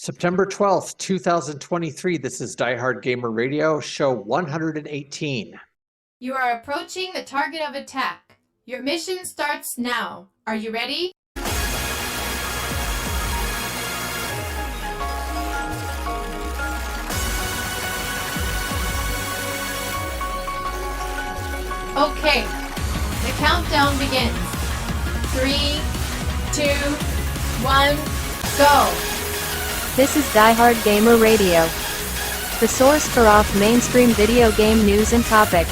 September 12th, 2023. This is Diehard Gamer Radio, show 118. You are approaching the target of attack. Your mission starts now. Are you ready? Okay, the countdown begins. 3, 2, 1, go! This is Diehard Gamer Radio, the source for off-mainstream video game news and topics.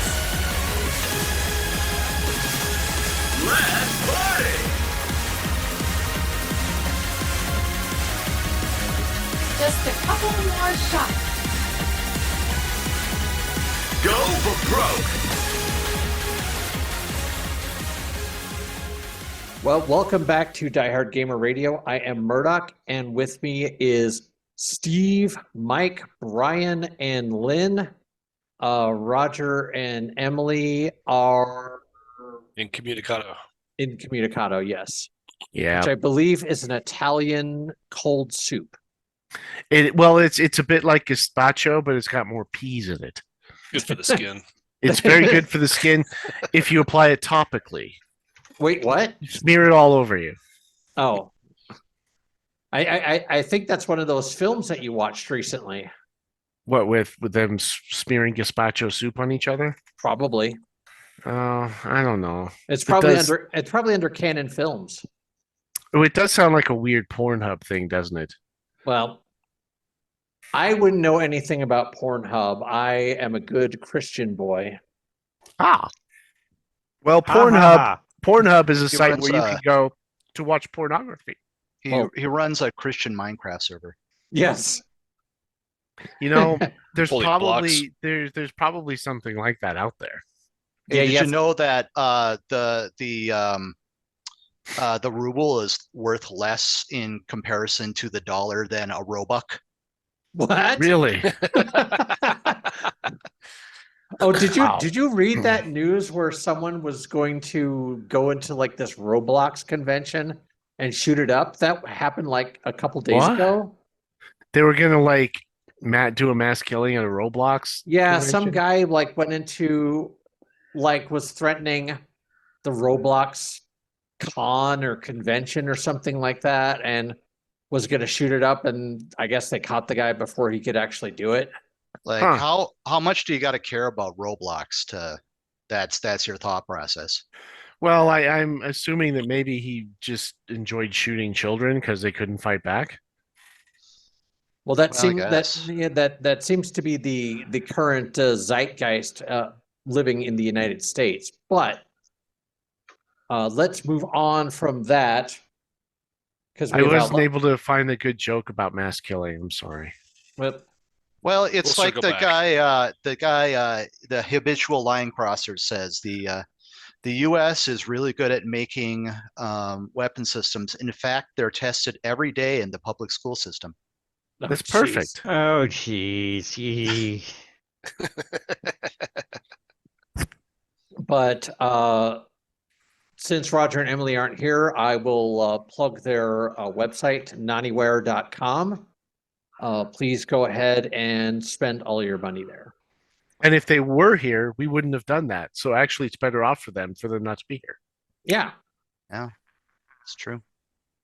Let's party! Just a couple more shots. Go for broke! Well, welcome back to Diehard Gamer Radio. I am Murdock, and with me is Steve, Mike, Brian, and Lynn. Roger and Emily are incommunicado. Incommunicado, yes. Yeah. Which I believe is an Italian cold soup. It's a bit like gazpacho, but it's got more peas in it. Good for the skin. It's very good for the skin if you apply it topically. Wait, what? Smear it all over you. Oh. I think that's one of those films that you watched recently. What, with them smearing gazpacho soup on each other? Probably. I don't know. It's probably under Canon Films. Oh, it does sound like a weird Pornhub thing, doesn't it? Well, I wouldn't know anything about Pornhub. I am a good Christian boy. Ah. Well, Pornhub is a site where you can go to watch pornography. He runs a Christian Minecraft server. Yes. You know, there's Fully there's probably something like that out there. Yeah, did you know that the ruble is worth less in comparison to the dollar than a Roebuck? What? Really? Oh, did you read that news where someone was going to go into like this Roblox convention and shoot it up? That happened like a couple days ago. They were gonna do a mass killing at a Roblox. Yeah, convention? some guy went into was threatening the Roblox con or convention or something like that, and was gonna shoot it up, and I guess they caught the guy before he could actually do it. How much do you got to care about Roblox to that's your thought process? Well, I'm assuming that maybe he just enjoyed shooting children because they couldn't fight back. Well, that seems to be the current zeitgeist living in the United States. But let's move on from that because I wasn't able to find a good joke about mass killing. I'm sorry. Well, it's like the guy, the habitual line crosser says the U.S. is really good at making weapon systems. In fact, they're tested every day in the public school system. That's perfect. Oh, geez. But since Roger and Emily aren't here, I will plug their website, naniware.com. Please go ahead and spend all your money there. And if they were here, we wouldn't have done that. So actually, it's better off for them not to be here. Yeah. Yeah, it's true.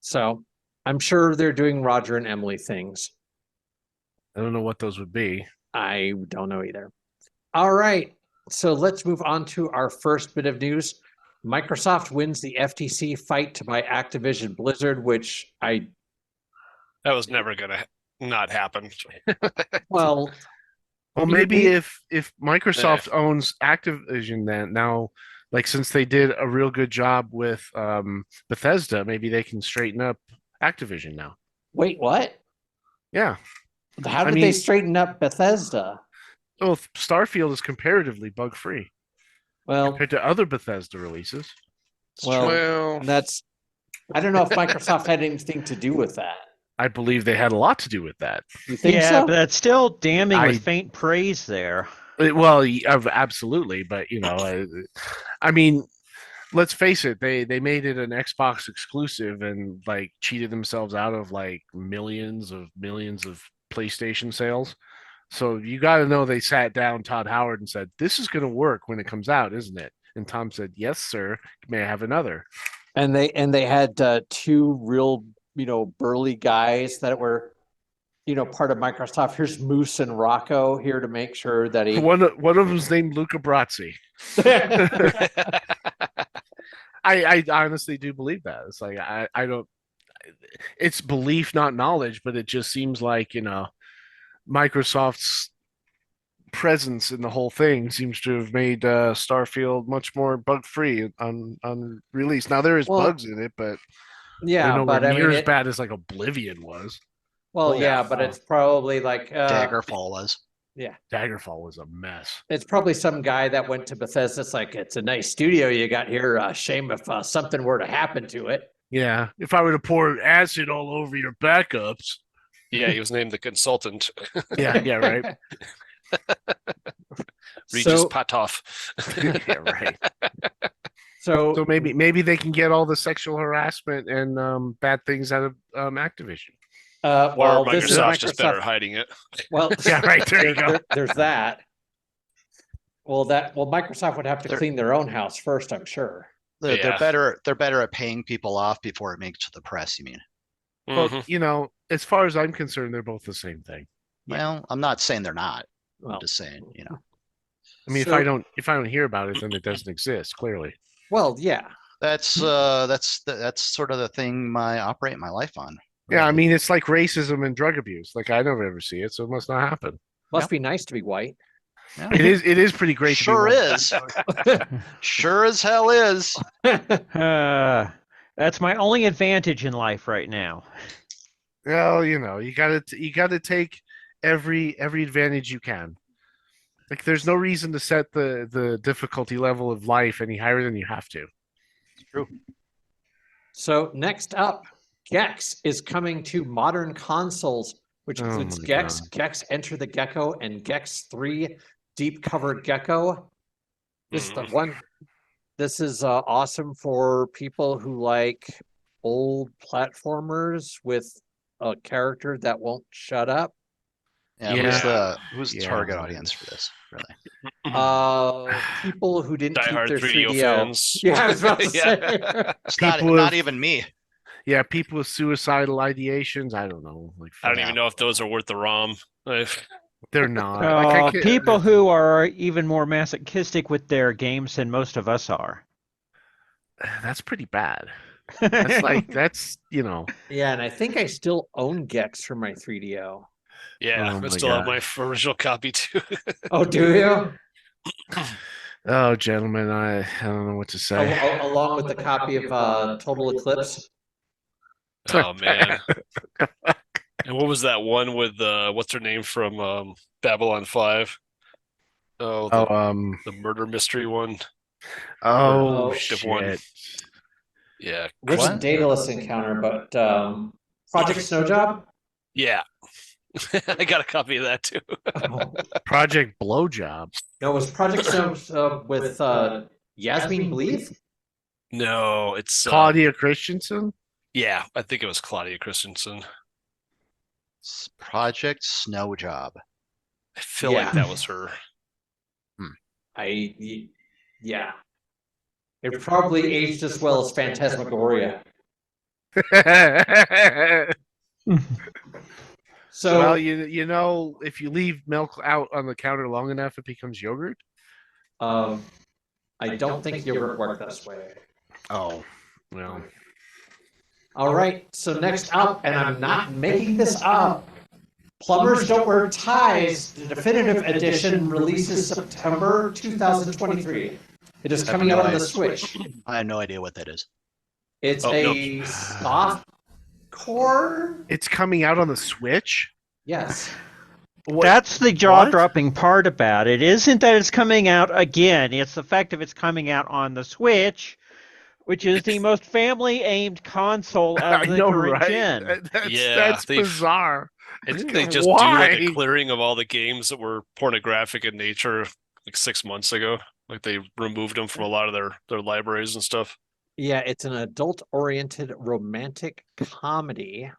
So I'm sure they're doing Roger and Emily things. I don't know what those would be. I don't know either. All right. So let's move on to our first bit of news. Microsoft wins the FTC fight to buy Activision Blizzard, which that was never going to not happen. Well, maybe if Microsoft owns Activision, then now, since they did a real good job with Bethesda, maybe they can straighten up Activision now. Wait, what? Yeah. How did they straighten up Bethesda? Well, Starfield is comparatively bug-free. Well, compared to other Bethesda releases. Well, I don't know if Microsoft had anything to do with that. I believe they had a lot to do with that. You think so? But that's still damning with faint praise there. Well, absolutely, but I mean, let's face it, they made it an Xbox exclusive and like cheated themselves out of like millions of PlayStation sales. So you got to know they sat down Todd Howard and said, "This is going to work when it comes out, isn't it?" And Tom said, "Yes, sir. May I have another?" And they had two real, burly guys that were, part of Microsoft. Here's Moose and Rocco here to make sure that he. One of them's named Luca Brazzi. I honestly do believe that. It's like I don't. It's belief, not knowledge, but it just seems like Microsoft's presence in the whole thing seems to have made Starfield much more bug free on release. Now there is bugs in it, but yeah, they're but nowhere near as it, bad as like Oblivion was. well, yeah, but it's probably like Daggerfall was. Yeah, Daggerfall was a mess. it's probably some guy that went to Bethesda. It's like, it's a nice studio you got here. Shame if something were to happen to it. Yeah, if I were to pour acid all over your backups. Yeah, he was named the consultant. Yeah, right. Regis Patov. Yeah, right. So maybe they can get all the sexual harassment and bad things out of Activision. well, or Microsoft's just better at hiding it. Well, Yeah, right. There you go. There's that. Well, Microsoft would have to clean their own house first, I'm sure. They're better. They're better at paying people off before it makes to the press. You mean? Well, as far as I'm concerned, they're both the same thing. Well, I'm not saying they're not. Well, I'm just saying, I mean, if I don't hear about it, then it doesn't exist. Clearly. Well, yeah. That's sort of the thing I operate my life on. Yeah, I mean, it's like racism and drug abuse. Like I never ever see it, so it must not happen. Must be nice to be white. Yeah. It is pretty great. Sure is. Sure as hell is. That's my only advantage in life right now. Well, you gotta take every advantage you can. Like, there's no reason to set the difficulty level of life any higher than you have to. True. So next up, Gex is coming to modern consoles, which includes Gex, Gex Enter the Gecko, and Gex 3 Deep Covered Gecko. This is the one. This is awesome for people who like old platformers with a character that won't shut up. Yeah, who's the target audience for this? Really? People who didn't Diehard keep their 3DO 3DO fans. Yeah, I was about to say. It's not even me. Yeah, people with suicidal ideations. I don't know. I don't even know if those are worth the ROM. They're not. People who are even more masochistic with their games than most of us are. That's pretty bad. That's Yeah, and I think I still own Gex for my 3DO. Yeah, I still have my original copy too. Oh, do you? Oh, gentlemen, I don't know what to say. Along with the copy of Total Eclipse. Oh man! And what was that one with what's her name from Babylon 5? The murder mystery one. Oh shit! One. Yeah, There's a dataless encounter, but Project Snowjob. Yeah, I got a copy of that too. Project Blowjob. No, it was Project Snowjob with Yasmin Bleeth? No, it's Claudia Christensen. Yeah, I think it was Claudia Christensen. Project Snowjob. I feel like that was her. Yeah. It probably aged as well as Phantasmagoria. So, well, if you leave milk out on the counter long enough, it becomes yogurt. I don't think yogurt works this way. Oh, well. All right. So next up, and I'm not making this up, Plumbers Don't Wear Ties, the definitive edition, releases September 2023. It is coming out on the Switch. I have no idea what that is. It's soft core. It's coming out on the Switch? Yes. That's the jaw-dropping part about it. Isn't that it's coming out again. It's the fact of it's coming out on the Switch, which is the most family-aimed console of the current gen. That's bizarre. And didn't they just do like a clearing of all the games that were pornographic in nature like 6 months ago? Like they removed them from a lot of their libraries and stuff. Yeah, it's an adult-oriented romantic comedy,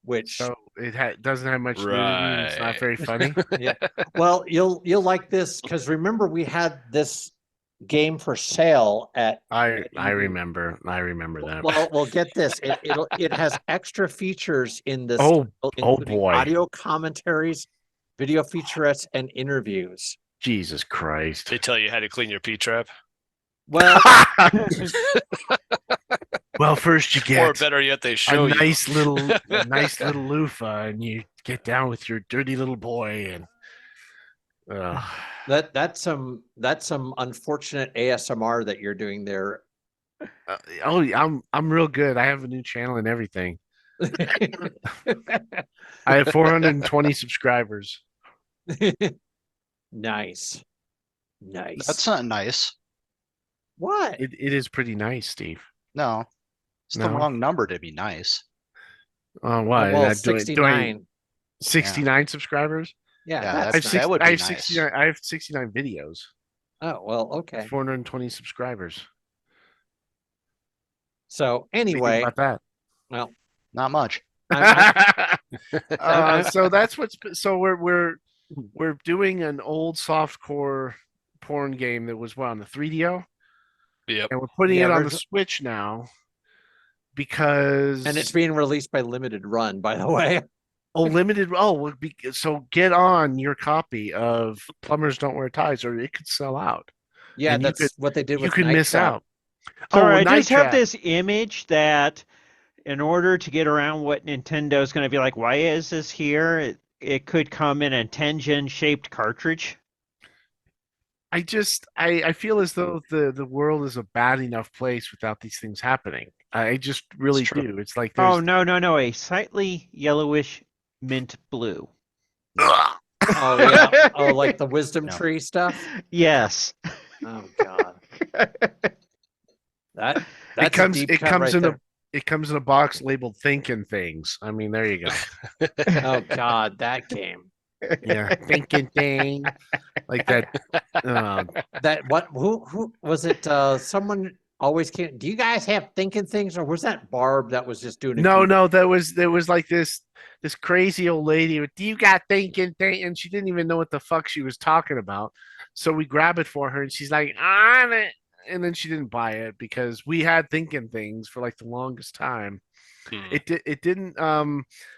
which So it doesn't have much nudity. And it's not very funny. yeah. Well, you'll like this because remember we had this game for sale at. I remember that. Well, get this. It has extra features in this. Oh including boy! Audio commentaries, video featurettes, and interviews. Jesus Christ! They tell you how to clean your P-trap. Well, well, first you get, or better yet, they show a you nice little loofah, and you get down with your dirty little boy, and that's some unfortunate ASMR that you're doing there. I'm real good. I have a new channel and everything. I have 420 subscribers. Nice. That's not nice. What? It is pretty nice, Steve. No, it's the wrong number to be nice. Why? Well, 69. 69 subscribers? Yeah, that would be nice. 69. I have 69 videos. Oh, well, okay. 420 subscribers. So What do you think anyway, about that? well, Not much. So that's so we're doing an old softcore porn game that was on the 3DO. Yep. And we're putting Yeah, it on the Switch now because and it's being released by Limited Run, by the way. So get on your copy of Plumbers Don't Wear Ties, or it could sell out. Yeah, And that's what they did with You could Night miss Trap. out. Sorry, I Night just have Trap. this image that in order to get around what Nintendo's going to be like, why is this here? It could come in a Tengen shaped cartridge. I feel as though the world is a bad enough place without these things happening. I just really It's true. do. It's like Oh, there's no, a slightly yellowish mint blue. Ugh. Oh yeah. Oh, like the wisdom No. tree stuff. Yes. Oh god. That's it comes a deep it cut comes right in there. it comes in a box labeled thinking things. I mean, there you go. Oh god, that game. Yeah, thinking thing like that. That what? Who was it? Someone always can't. Do you guys have thinking things, or was that Barb that was just doing it? No, there was like this crazy old lady with, do you got thinking thing? And she didn't even know what the fuck she was talking about. So we grab it for her, and she's like, on it. And then she didn't buy it because we had thinking things for like the longest time. It didn't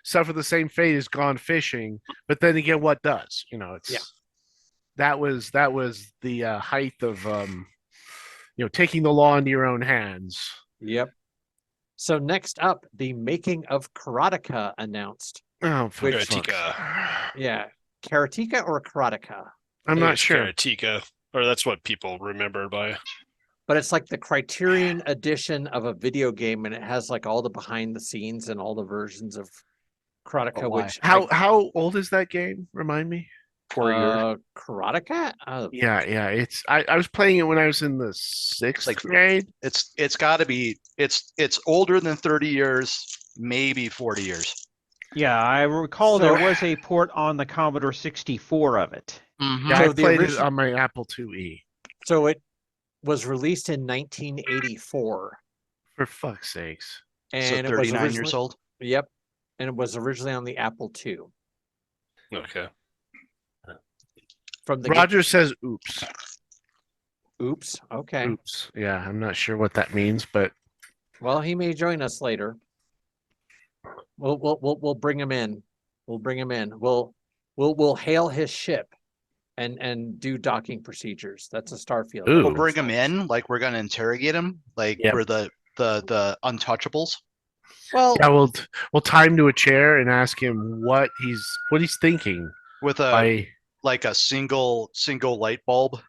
suffer the same fate as Gone Fishing, but then again, what does? It's that was the height of taking the law into your own hands. Yep. So next up, the Making of Karateka announced. Oh, for Karateka. fuck. Yeah, Karateka or Karateka, I'm not sure. Karateka, or that's what people remember by. but it's like the Criterion edition of a video game, and it has like all the behind the scenes and all the versions of Karateka. Oh, which How old is that game? Remind me. 4 years. Karateka. Yeah. It's I was playing it when I was in the sixth grade. It's got to be. It's older than 30 years, maybe 40 years. Yeah, I recall So- there was a port on the Commodore 64 of it. Yeah, So I the played it original- on my Apple IIe. So it was released in 1984, For fuck's sakes. and So it was 39 years originally- old. Yep, and it was originally on the Apple II. Okay. From the Roger says oops. Oops. Okay. Oops. Yeah, I'm not sure what that means, but Well, he may join us later. We'll bring him in. We'll bring him in. We'll hail his ship, and do docking procedures. That's a Starfield. Ooh. We'll bring him in, like we're gonna interrogate him, like Yep. we're the untouchables. Well, yeah, we'll tie him to a chair and ask him what he's thinking. With a By like a single light bulb,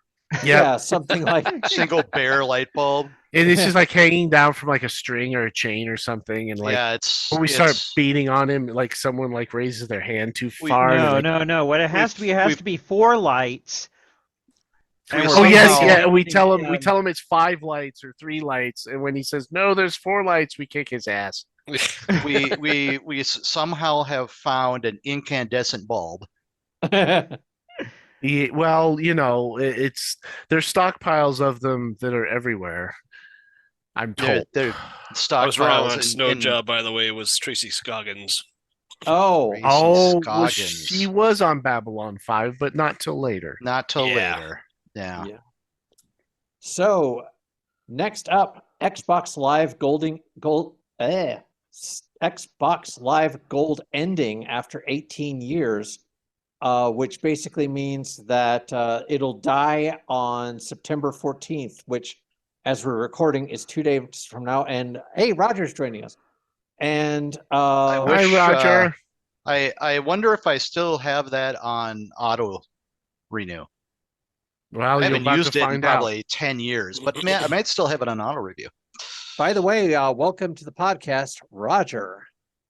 yeah, something like single bare light bulb. and it's just like hanging down from like a string or a chain or something, and like Yeah, it's when we start it's- beating on him, like someone like raises their hand too We- far. and No, like, no. What it has to be, it has we've- to be 4 lights. we And Oh we're yes, somehow- yeah. We tell him Yeah. it's 5 lights or 3 lights, and when he says no, there's 4 lights, we kick his ass. we somehow have found an incandescent bulb. Yeah, well, it's there's stockpiles of them that are everywhere. I'm told. They're I was wrong on stockpiles Snow in Job, by the way. It was Tracy Scoggins. Oh, Tracy Oh, well, Scoggins. she was on Babylon 5, but not till later. Not till Yeah. later. Yeah. yeah. So next up, Xbox Live Xbox Live Gold ending after 18 years, which basically means that it'll die on September 14th, which, as we're recording, is 2 days from now. And hey, Roger's joining us. And I Hi, wish, Roger. I wonder if I still have that on auto renew. Well, I you're haven't about used to it in find out. probably 10 years, but I might still have it on auto review. by the way, welcome to the podcast, Roger.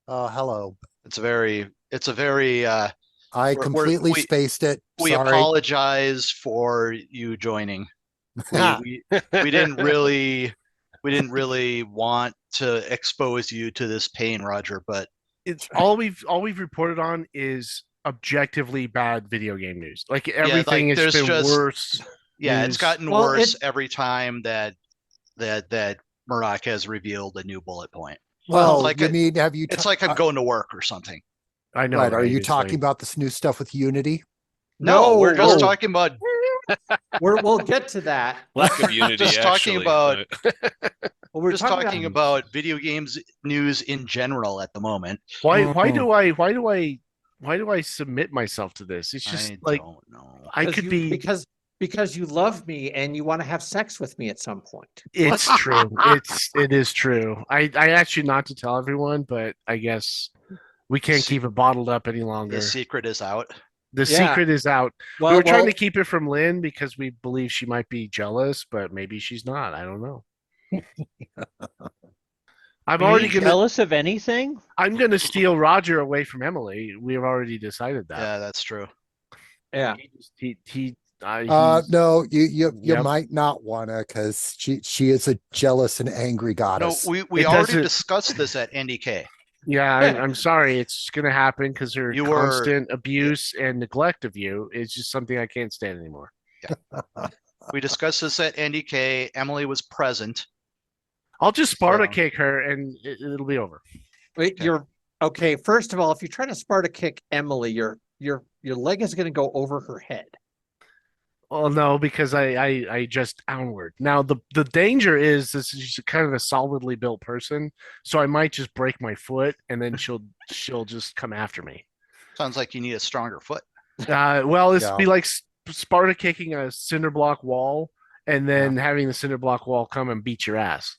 Hello. It's a very I We're- completely we- spaced it. we Sorry. apologize for you joining. We didn't really want to expose you to this pain, Roger, but It's all we've reported on is objectively bad video game news. Like everything has there's been just- worse. yeah, news. it's gotten Well, worse every time that Murdock has revealed a new bullet point. Well, like you a- mean have you? It's like I'm going to work or something. I know. Right? Are you It's talking like- about this new stuff with Unity? No, we're just no. talking about We'll get to that. Lack of unity, Just talking actually. about- Well, we're just talking talking about video games news in general at the moment. Why Mhm. do I submit myself to this? It's just I like don't know. I could be. because you love me and you want to have sex with me at some point. It's true. It is true. I asked you not to tell everyone, but I guess we can't keep it bottled up any longer. The secret is out. The Yeah. secret is out. Well, We were trying well, to keep it from Lynn because we believe she might be jealous, but maybe she's not. I don't know. I'm Are already you gonna. jealous of anything? I'm gonna steal Roger away from Emily. We've already decided that. Yeah, that's true. yeah. He's- No, you Yep. might not wanna, because she is a jealous and angry No, goddess. we It already doesn't- discussed this at NDK. Yeah, I'm sorry. It's gonna happen because her You were- constant abuse and neglect of you is just something I can't stand anymore. We discussed this at NDK. Emily was present. I'll just Sparta So- kick her and it'll be over. Wait, Okay. you're okay. First of all, if you try to Sparta kick Emily, your leg is going to go over her head. Well, no, because I just downward. Now the danger is this is kind of a solidly built person, so I might just break my foot and then she'll just come after me. Sounds like you need a stronger foot. Well, this Yeah. be like Sparta kicking a cinder block wall and then having the cinder block wall come and beat your ass.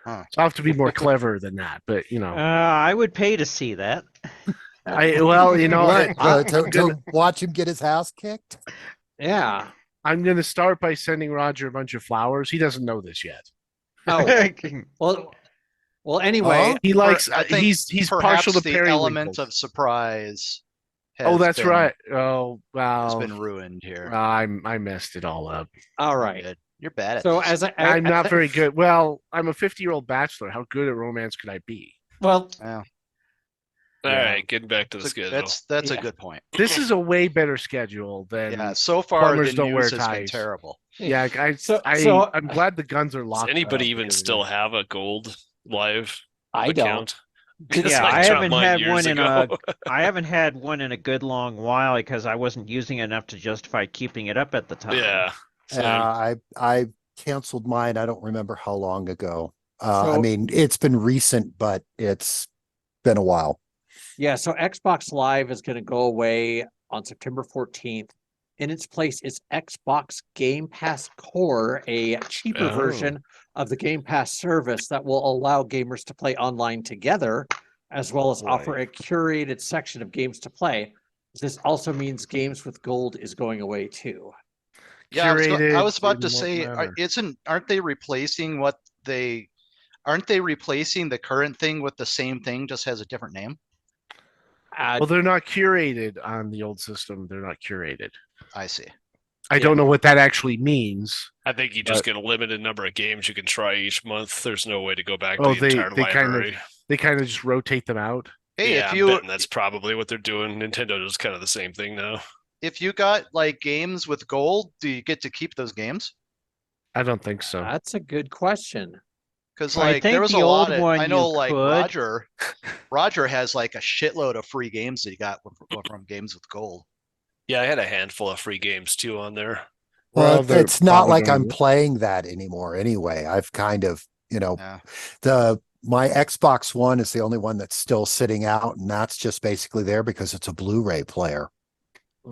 Huh. So I have to be more clever than that, but I would pay to see that. What, I, to watch him get his ass kicked? Yeah. I'm gonna start by sending Roger a bunch of flowers. He doesn't know this yet. Oh, well. Anyway, He likes. I think He's Perhaps partial to the element periwinkles. of surprise. Oh, that's been- right. Oh, Has wow. been ruined here. I messed it all up. all right. Good. You're bad at So this. as I'm not very good. Well, I'm a 50-year-old bachelor. How good at romance could I be? well. Yeah, All Yeah. right, getting back to the schedule. that's Yeah. a good point. This is a way better schedule than. Yeah, so far Plumbers the Don't Wear news has been Ties. terrible. Yeah, So- I'm glad the guns are Does locked. anybody up. even still have a gold live I don't. account? Because Yeah, I dropped haven't mine had years one in ago. I haven't had one in a good long while because I wasn't using enough to justify keeping it up at the time. Yeah. same. I canceled mine. I don't remember how long ago. I So- mean, it's been recent, but it's been a while. Yeah, so Xbox Live is going to go away on September 14th. In its place is Xbox Game Pass Core, a cheaper Oh. version of the Game Pass service that will allow gamers to play online together, as well as offer a curated section of games to play. This also means games with gold is going away too. Yeah, I was Curated about in to what say, manner? aren't they replacing aren't they replacing the current thing with the same thing, just has a different name? Well, they're not curated on the old system. They're not curated. I see. I don't know what that actually means. I think you just get a limited number of games you can try each month. There's no way to go back to Oh, the they entire kind library. of just rotate them out. Hey, yeah, if I'm you betting that's probably what they're doing. Nintendo does kind of the same thing now. if you got like games with gold, do you get to keep those games? I don't think so. That's a good question. Because I like there think was the a lot old of one I know you like could. Roger has like a shitload of free games that he got from games with gold. Yeah, I had a handful of free games too on there. Well, they're it's not like probably I'm playing that anymore anyway. I've kind of, Yeah. my Xbox One is the only one that's still sitting out, and that's just basically there because it's a Blu-ray player.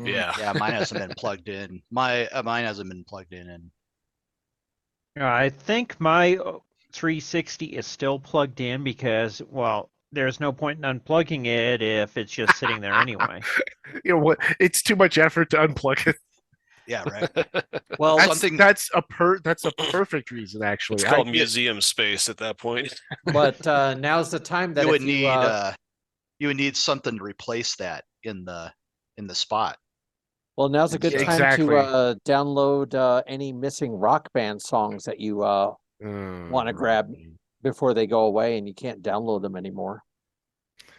Yeah. Yeah, mine hasn't been plugged in. Mine hasn't been plugged in. And I think my 360 is still plugged in because, well, there's no point in unplugging it if it's just sitting there anyway. You know what? It's too much effort to unplug it. yeah, right. Well, That's a perfect reason, actually. It's called museum space at that point. but now's the time that You if would you, need you would need something to replace that in the spot. well, now's a good time Exactly. to download any missing Rock Band songs that you want to grab before they go away and you can't download them anymore.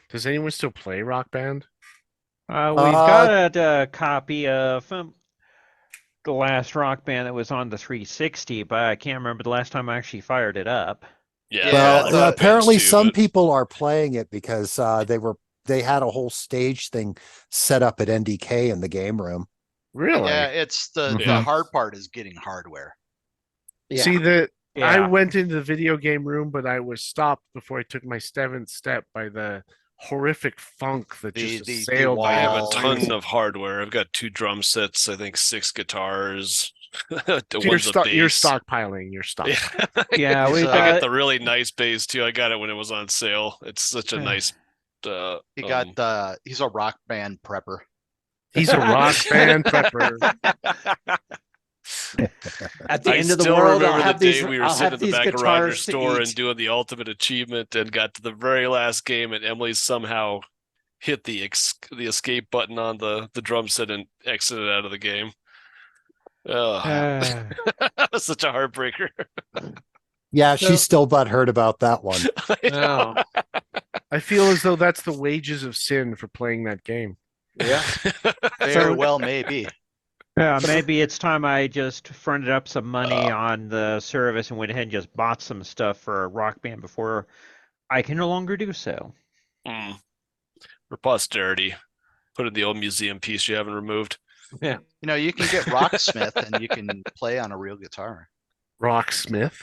Does anyone still play Rock Band? We've got a copy of the last Rock Band that was on the 360, but I can't remember the last time I actually fired it up. Yeah. Well, the Rock apparently Bands too, some but- people are playing it because they had a whole stage thing set up at NDK in the game room. Really? Yeah, it's the Yeah. hard part is getting hardware. Yeah. See that I Yeah. went into the video game room, but I was stopped before I took my seventh step by the horrific funk that just The assailed I have a walls. ton of hardware. I've got 2 drum sets, I think 6 guitars. So you're, One's a bass. you're stockpiling. You're stockpiling. Yeah, He's, we've I got got the really nice bass too. I got it when it was on sale. It's such a nice. He got he's a Rock Band prepper. He's a Rock Band prepper. At the I end of the still world, remember I'll have the day these. we were I'll sitting have at the these back of guitars Roger's to store eat. and doing the ultimate achievement, and got to the very last game, and Emily somehow hit the escape button on the drum set and exited out of the game. Oh, that was such a heartbreaker. Yeah, So- she's still butthurt about that one. I know. Oh, I feel as though that's the wages of sin for playing that game. yeah. Very well, maybe. Yeah, maybe it's time I just fronted up some money on the service and went ahead and just bought some stuff for Rock Band before I can no longer do so. For posterity, put in the old museum piece you haven't removed. You know, you can get Rocksmith and you can play on a real guitar. Rocksmith.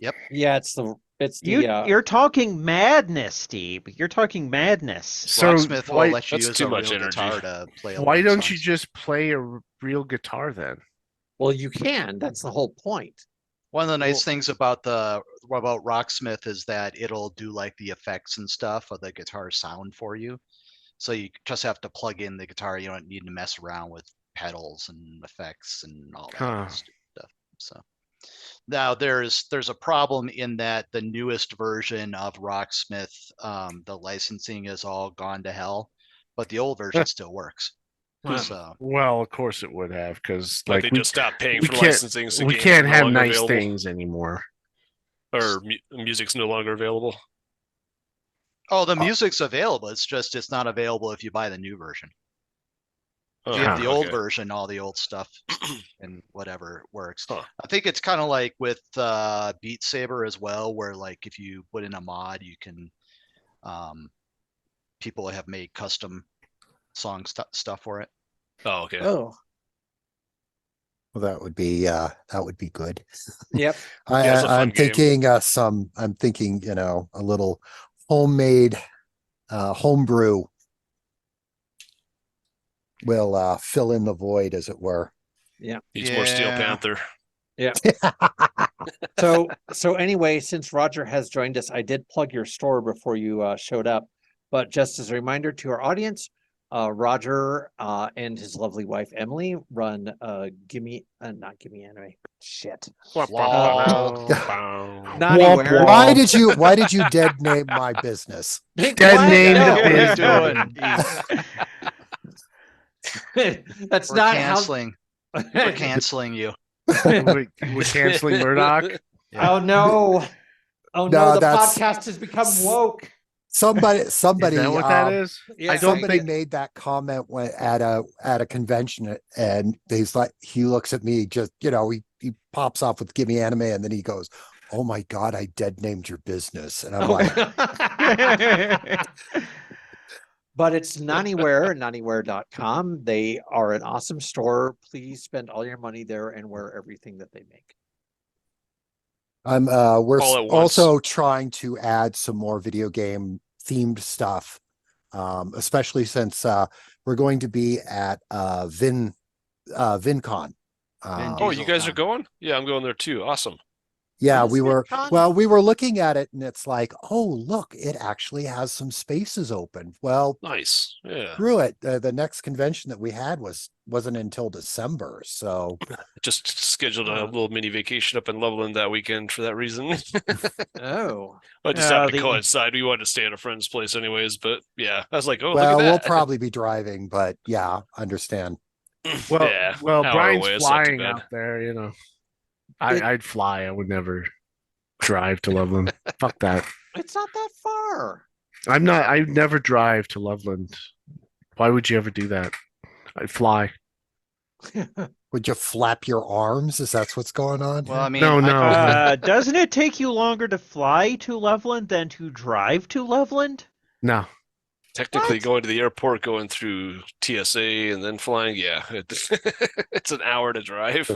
Yeah, it's the You're talking madness, Steve. You're talking madness. So Rocksmith will why- let you that's use too a much real energy. guitar to play. Why along don't you songs. just play a real guitar then? well, you can. That's the whole point. One of the nice Well- things about Rocksmith is that it'll do like the effects and stuff of the guitar sound for you. So you just have to plug in the guitar. You don't need to mess around with pedals and effects and all that Huh. stupid stuff. So now there's a problem in that the newest version of Rocksmith, the licensing is all gone to hell, but the old version still works. So Well, of course it would have, because Like like they just stopped paying we for can't- licensing, so we games can't are no have longer nice available. things anymore. Or music's no longer available. the music's available. It's just it's not available if you buy the new version. Oh, If you have the old okay. version, all the old stuff and whatever works. Huh. I think it's kind of like with Beat Saber as well, where like if you put in a mod, you can people have made custom song stuff for it. Oh, okay. Oh, Well, that would be good. yep. Yeah, it's a fun I'm game. thinking, a little homemade homebrew will fill in the void, as it were. Needs more Steel Yeah. Panther. So anyway, since Roger has joined us, I did plug your store before you showed up. But just as a reminder to our audience, Roger and his lovely wife Emily run not Gimme Anime. Shit. Not Womp anywhere. womp. Why did you dead name my business? Hey, Dead what? name No. What are you business. doing? That's We're not canceling. We're canceling you. We're canceling Murdock. Oh no. Oh No, no, the that's- podcast has become woke. Somebody, Is that what that is? Yeah. I don't somebody think. made that comment when at a convention, and he's like, he looks at me, just he pops off with "Give me anime," and then he goes, "Oh my god, I dead named your business," and I'm like, But it's Naniware, naniware.com. They are an awesome store. Please spend all your money there and wear everything that they make. we're All at once. also trying to add some more video game themed stuff, especially since we're going to be at VinCon. Oh, you guys are going? Yeah, I'm going there too. Awesome. Yeah, When is we were VidCon? we were looking at it, and it's like, oh look, it actually has some spaces open. Well, Nice. Yeah. screw it. The next convention that we had wasn't until December, so Just scheduled a little mini vacation up in Loveland that weekend for that reason. Oh. I just happened to the- coincide. We wanted to stay at a friend's place anyways, but yeah, I was like, oh, well, look we'll at that. probably be driving, but yeah, understand. Well, yeah, well, hour Brian's away, it's not too flying bad. out there. I'd fly. I would never drive to Loveland. Fuck that. It's not that far. I'm not. I never drive to Loveland. Why would you ever do that? I'd fly. Would you flap your arms? Is that what's going on? Well, I mean, No. doesn't it take you longer to fly to Loveland than to drive to Loveland? No. Technically, What? going to the airport, going through TSA, and then flying, yeah, it's an hour to drive.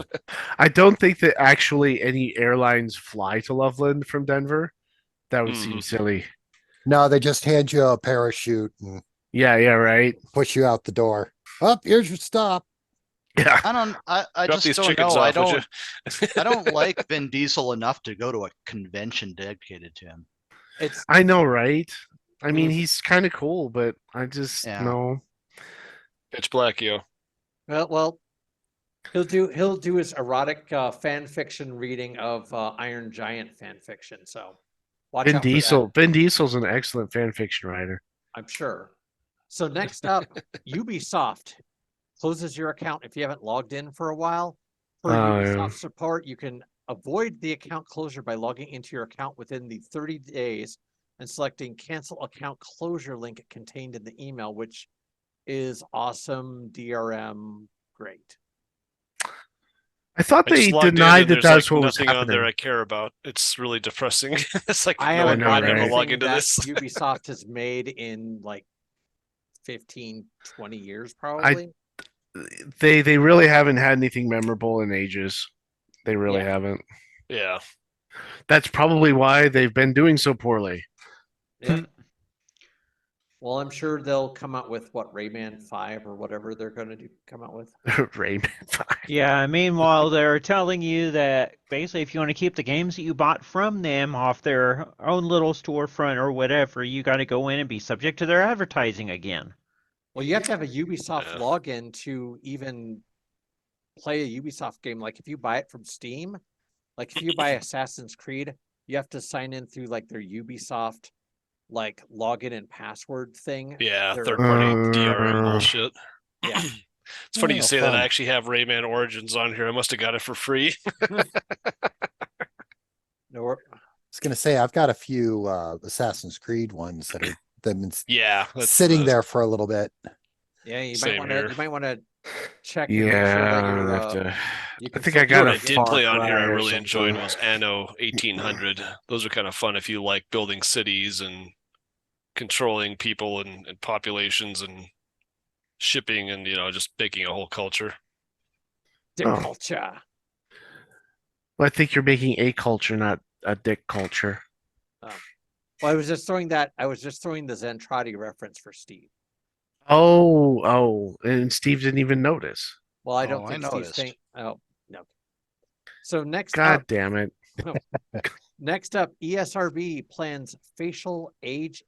I don't think that actually any airlines fly to Loveland from Denver. That would seem silly. No, they just hand you a parachute and Yeah, right. push you out the door. Up, here's your stop. Yeah. I Drop just these don't chickens know. off, would you? I don't like Vin Diesel enough to go to a convention dedicated to him. It's I know, right? I mean, he's kind of cool, but I just no. Pitch black, yo. well, he'll do his erotic fan fiction reading of Iron Giant fan fiction. So watch Vin out for Diesel. that, Vin Diesel's an excellent fan fiction writer. I'm sure. So next up, Ubisoft closes your account if you haven't logged in for a while. For Ubisoft support, you can avoid the account closure by logging into your account within the 30 days and selecting cancel account closure link contained in the email, which is awesome. DRM, great. I thought I just they logged in denied and that there's, that's like, what was nothing on happening. there I care about. It's really depressing. It's like I no haven't one bought would ever log anything into that this. Ubisoft has made in like 15, 20 years, probably. They really haven't had anything memorable in ages. They really haven't. Yeah. That's probably why they've been doing so poorly. Yep. Well, I'm sure they'll come out with what, Rayman 5 or whatever they're going to come out with. Rayman 5. Yeah, meanwhile, they're telling you that basically if you want to keep the games that you bought from them off their own little storefront or whatever, you got to go in and be subject to their advertising again. Well, you have to have a Ubisoft login to even play a Ubisoft game. Like if you buy it from Steam, like if you buy Assassin's Creed, you have to sign in through like their Ubisoft like login and password thing. Yeah, Their- third-party DRM bullshit. Yeah. It's funny you say that. fun. I actually have Rayman Origins on here. I must have got it for free. No, I was gonna say I've got a few Assassin's Creed ones that are been Yeah, sitting there for a little bit. yeah, you might Same want to. here. You might want to check. and make sure that Yeah, you're, I'll have to. you I can think I still got do a What I it. did Far play on here I Cry or really enjoyed something. was Anno 1800. Those are kind of fun if you like building cities and controlling people and populations and shipping and just making a whole culture. Dick Oh. culture. Well, I think you're making a culture, not a dick culture. Well, I was just throwing the Zentradi reference for Steve. Oh, and Steve didn't even notice. Well, I don't I think Steve's noticed. saying. Oh no. So God damn it. next up, ESRB plans facial age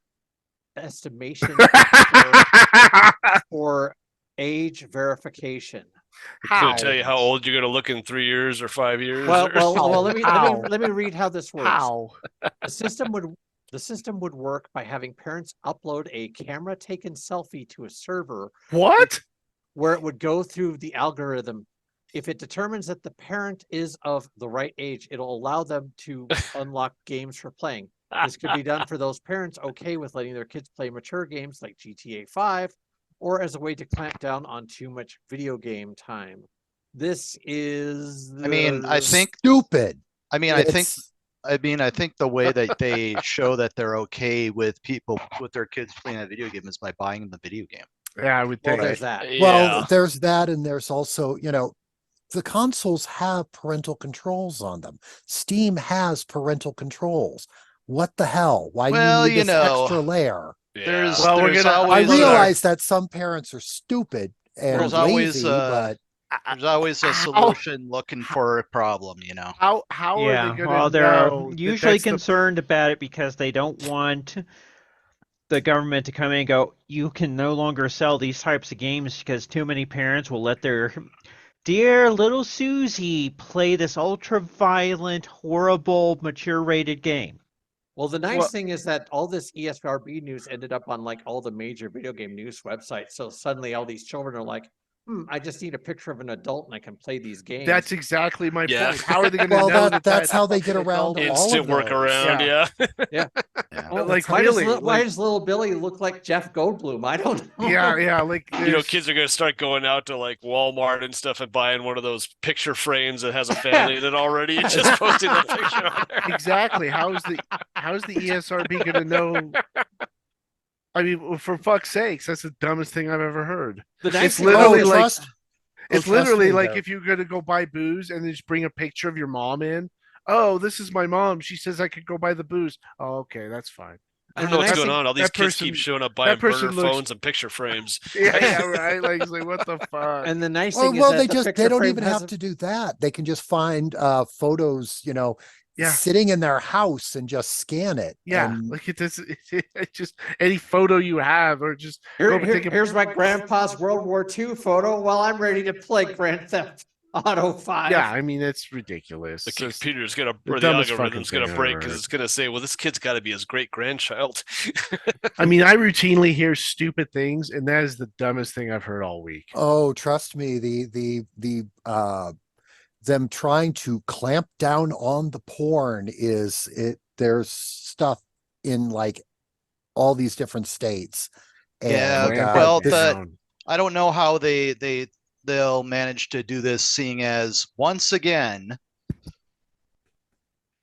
estimation for age verification. Couldn't tell you how old you're gonna look in 3 years or 5 years. Well, or- let me read how this works. How? The system would work by having parents upload a camera-taken selfie to a server What? where it would go through the algorithm. If it determines that the parent is of the right age, it'll allow them to unlock games for playing. This could be done for those parents okay with letting their kids play mature games like GTA 5, or as a way to clamp down on too much video game time. This is I mean, I think Stupid. I mean, I think the way that they show that they're okay with people with their kids playing a video game is by buying them the video game. Yeah, I would well, think. there's that. Well, there's that, and there's also, the consoles have parental controls on them. Steam has parental controls. What the hell? Why do you need this extra layer? There's always I realize that some parents are stupid and There's lazy, always, but there's always a solution looking for a problem, How are Yeah, they going well, to they're know that usually that's the- concerned about it because they don't want the government to come in and go, you can no longer sell these types of games because too many parents will let their dear little Susie play this ultra-violent, horrible, mature-rated game. Well, the nice thing is that all this ESRB news ended up on like all the major video game news websites. So suddenly all these children are like, I just need a picture of an adult and I can play these games. That's exactly my Yeah. point. How are they going to well, know that's how they get around all Instant of those. workaround, yeah. Oh, like, why really, why does little Billy look like Jeff Goldblum? I don't know. Yeah, like Kids are gonna start going out to like Walmart and stuff and buying one of those picture frames that has a family in it already and just posting the picture on there. Exactly. How's the ESRB going to know? I mean, for fuck's sakes, that's the dumbest thing I've ever heard. The nice It's thing- literally Oh, like trust- it's trust literally me, like though. if you're going to go buy booze and then just bring a picture of your mom in. Oh, this is my mom. She says I could go buy the booze. Oh, okay, that's fine. I don't know what's nice going thing- on. All these that kids person- keep showing up buying person burner looks- phones and picture frames. Yeah, right. Like, it's like what the fuck? And the nice Well, thing is that they the just picture they don't frame even has have a- to do that. They can just find photos, Yeah. sitting in their house and just scan it. Yeah, and- like it does. It just any photo you have, or just go up and take a Here's my grandpa's World War II photo while I'm ready to play Grand Theft Auto 5. Yeah, I mean it's ridiculous. The It's just- computer's gonna, the or the dumbest algorithm's fucking gonna thing break I've because ever it's gonna say, "Well, this kid's got to be his great grandchild." I mean, I routinely hear stupid things, and that is the dumbest thing I've heard all week. Oh, trust me, them trying to clamp down on the porn there's stuff in like all these different states. Yeah, And, well, this- I don't know how they'll manage to do this, seeing as once again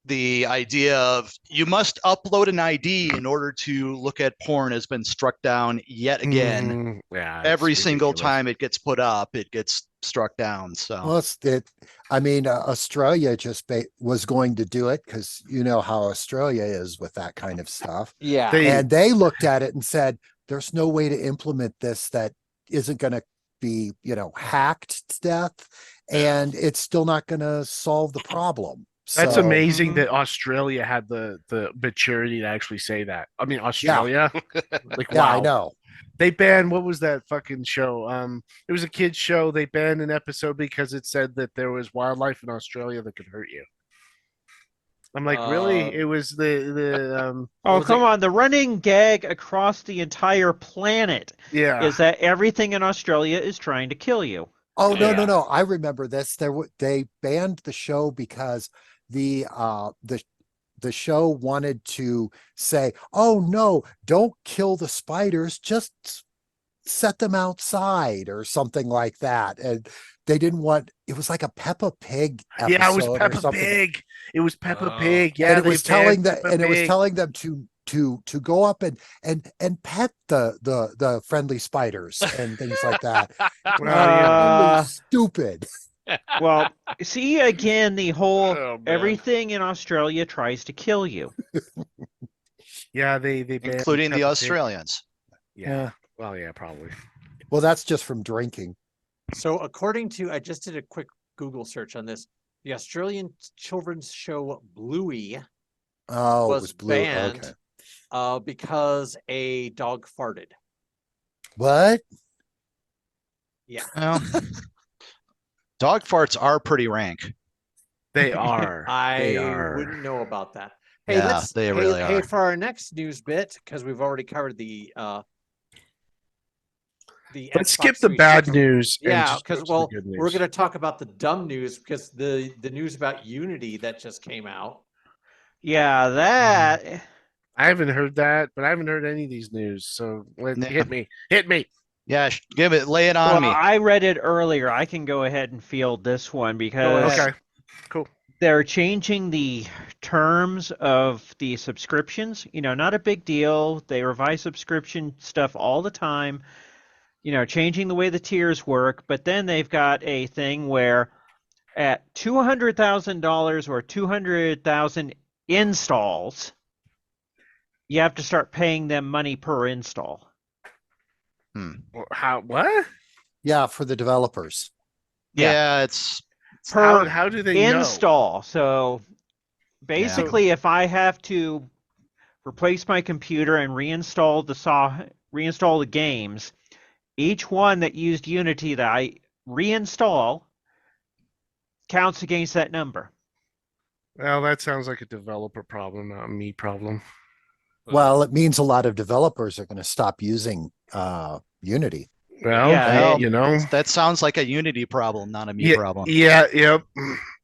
the idea of you must upload an ID in order to look at porn has been struck down yet again. Yeah, it's Every single ridiculous. time it gets put up, it gets struck down. So Plus, Australia just was going to do it because you know how Australia is with that kind of stuff. Yeah. And they looked at it and said, there's no way to implement this that isn't going to be, hacked to death. And it's still not going to solve the problem. That's So- amazing that Australia had the maturity to actually say that. I mean, Australia, like Yeah, wow. I know. They banned what was that fucking show? It was a kids show. They banned an episode because it said that there was wildlife in Australia that could hurt you. I'm like, really? It was the Oh, was come it? on. The running gag across the entire planet yeah. is that everything in Australia is trying to kill you. Oh, no, Yeah. no, no. I remember this. They banned the show because the show wanted to say, oh no, don't kill the spiders, just set them outside or something like that. And they didn't want, it was like a Peppa Pig episode. Yeah, it was or Peppa something. Pig. It was Peppa Oh. Pig. Yeah, And it they was telling banned that, Peppa and it was Pig. telling them to go up and pet the friendly spiders and things like that. Well, yeah. Really stupid. Well, see again, the whole Oh, man. everything in Australia tries to kill you. Yeah, they banned including the Peppa Pig. Australians. Yeah. Well, yeah, probably. Well, that's just from drinking. So according to, I just did a quick Google search on this. The Australian children's show Bluey Oh, it was was blue. banned Okay. because a dog farted. What? Yeah. Well, dog farts are pretty rank. They are. They I are. wouldn't know about that. Hey, Yeah, let's they hey, really hey, are. for our next news bit, because we've already covered the Let's Xbox skip the bad 360. news. and Yeah, just go because to the good we're news. going to talk about the dumb news because the news about Unity that just came out. Yeah, that I haven't heard that, but I haven't heard any of these news. So Yeah. hit me. Hit me. Yeah, lay it on Well, me. I read it earlier. I can go ahead and field this one because Okay. Cool. they're changing the terms of the subscriptions. Not a big deal. They revise subscription stuff all the time, changing the way the tiers work. But then they've got a thing where at $200,000 or 200,000 installs, you have to start paying them money per install. How? What? Yeah, for the developers. Yeah, it's Per How do they know? install. So basically, if I have to replace my computer and reinstall the games, each one that used Unity that I reinstall counts against that number. Well, that sounds like a developer problem, not a me problem. Well, it means a lot of developers are going to stop using Unity. Well, Yeah, that sounds like a Unity problem, not a me problem. Yeah, yep.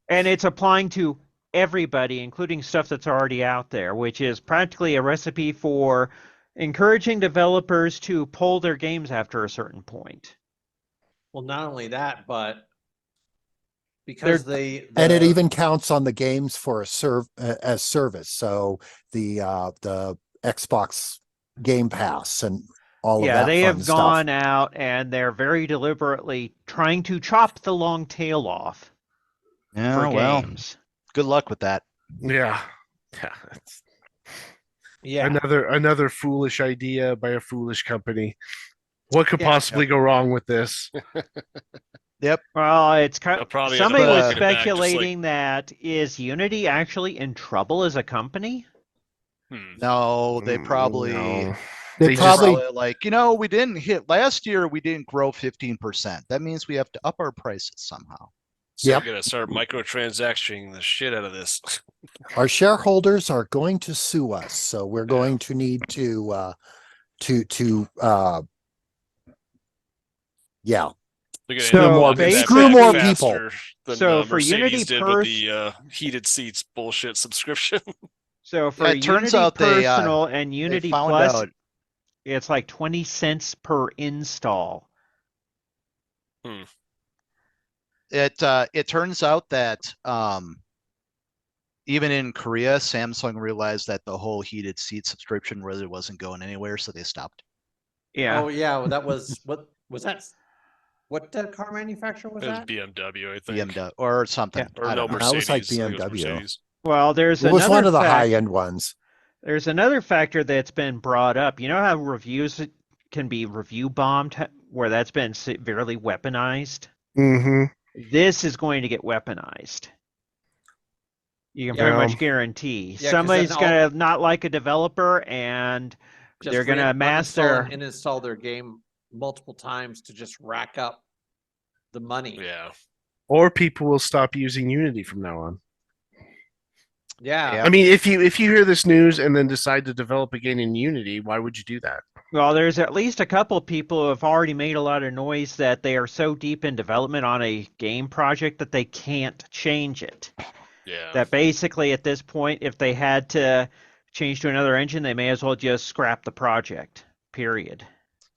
And it's applying to everybody, including stuff that's already out there, which is practically a recipe for encouraging developers to pull their games after a certain point. Well, not only that, but because and it even counts on the games for as service. So the Xbox Game Pass and all of that. Yeah, they fun have stuff. gone out and they're very deliberately trying to chop the long tail off Yeah, for well, games. good luck with that. Yeah. Yeah. Another foolish idea by a foolish company. What could possibly go wrong with this? Yep. Well, it's kind Probably somebody end up was walking it back, just speculating that is Unity actually in trouble as a company? No, they probably No. They probably like, we didn't hit last year, we didn't grow 15%. That means we have to up our prices somehow. So Yep. we're gonna start microtransacting the shit out of this. our shareholders are going to sue us, so we're going to need to yeah. They're gonna So end up walking that basically- back more faster than So for Mercedes Unity did with the heated seats bullshit subscription. So for it turns Unity out they, Personal and Unity found Plus, out- it's like 20 cents per install. It turns out that even in Korea, Samsung realized that the whole heated seat subscription really wasn't going anywhere, so they stopped. Yeah. Oh yeah, well, that was what was that? What car manufacturer was It was that? BMW, I think. BMW or something. Yeah. Or I no, don't know. That was like Mercedes. I think it was BMW. Mercedes. Well, there's It was another one of the fact- high-end ones. There's another factor that's been brought up. You know how reviews can be review bombed, where that's been severely weaponized? Mm-hmm. This is going to get weaponized. You can Yeah. pretty Well, much guarantee. 'cause then Somebody's all- going to not like a developer and Just they're going to amass their... and install their game multiple times to just rack up the money. Yeah. Or people will stop using Unity from now on. Yeah. Yeah. I mean, if you hear this news and then decide to develop a game in Unity, why would you do that? Well, there's at least a couple people who have already made a lot of noise that they are so deep in development on a game project that they can't change it. Yeah. That basically at this point, if they had to change to another engine, they may as well just scrap the project, period.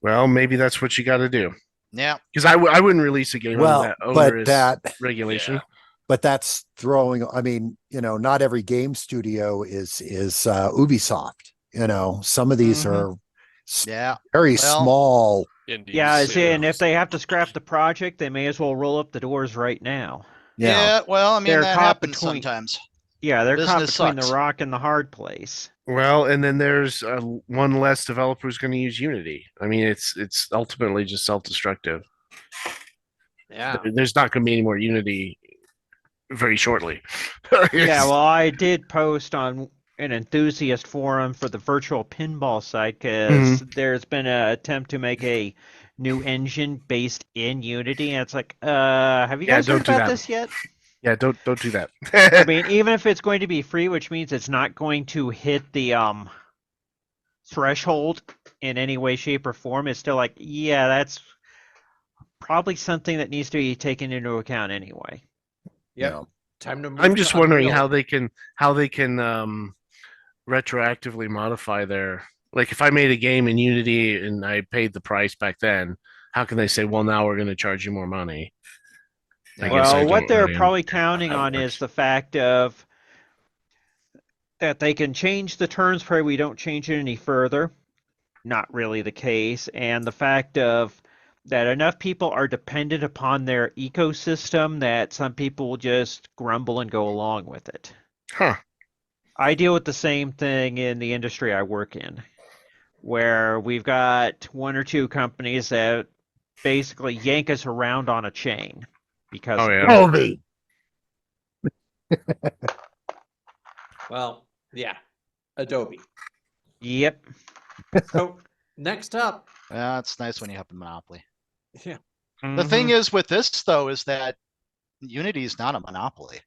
Well, maybe that's what you got to do. Yeah. Because I wouldn't release a game on that onerous regulation. Yeah. But that's throwing. I mean, not every game studio is Ubisoft. Some of these are Yeah. very Well, small. Indies, Yeah, and if they have to scrap the project, they may as well roll up the doors right now. Yeah. Well, I mean, They're that caught happens between- sometimes. Yeah, they're caught Business between sucks. the rock and the hard place. Well, and then there's one less developer who's going to use Unity. I mean, it's ultimately just self-destructive. Yeah. There's not going to be any more Unity very shortly. Yeah, well, I did post on an enthusiast forum for the virtual pinball site because there's been an attempt to make a new engine based in Unity, and it's like, have you guys heard don't do about that. this yet? Yeah, don't do that. I mean, even if it's going to be free, which means it's not going to hit the threshold in any way, shape, or form, it's still like, yeah, that's probably something that needs to be taken into account anyway. Yep. Time to move I'm to just wondering Unreal. how they can retroactively modify their, like if I made a game in Unity and I paid the price back then, how can they say, well, now we're going to charge you more money? I guess I Well, what don't they're really probably understand how counting that on works. is the fact of that they can change the terms, probably we don't change it any further. Not really the case. And the fact of that enough people are dependent upon their ecosystem that some people will just grumble and go along with it. Huh. I deal with the same thing in the industry I work in, where we've got one or two companies that basically yank us around on a chain because Oh, of yeah. it. Toby. Well, yeah, Adobe. Yep. So next up, Yeah, it's nice when you have a monopoly. yeah, The thing is with this though, is that Unity is not a monopoly.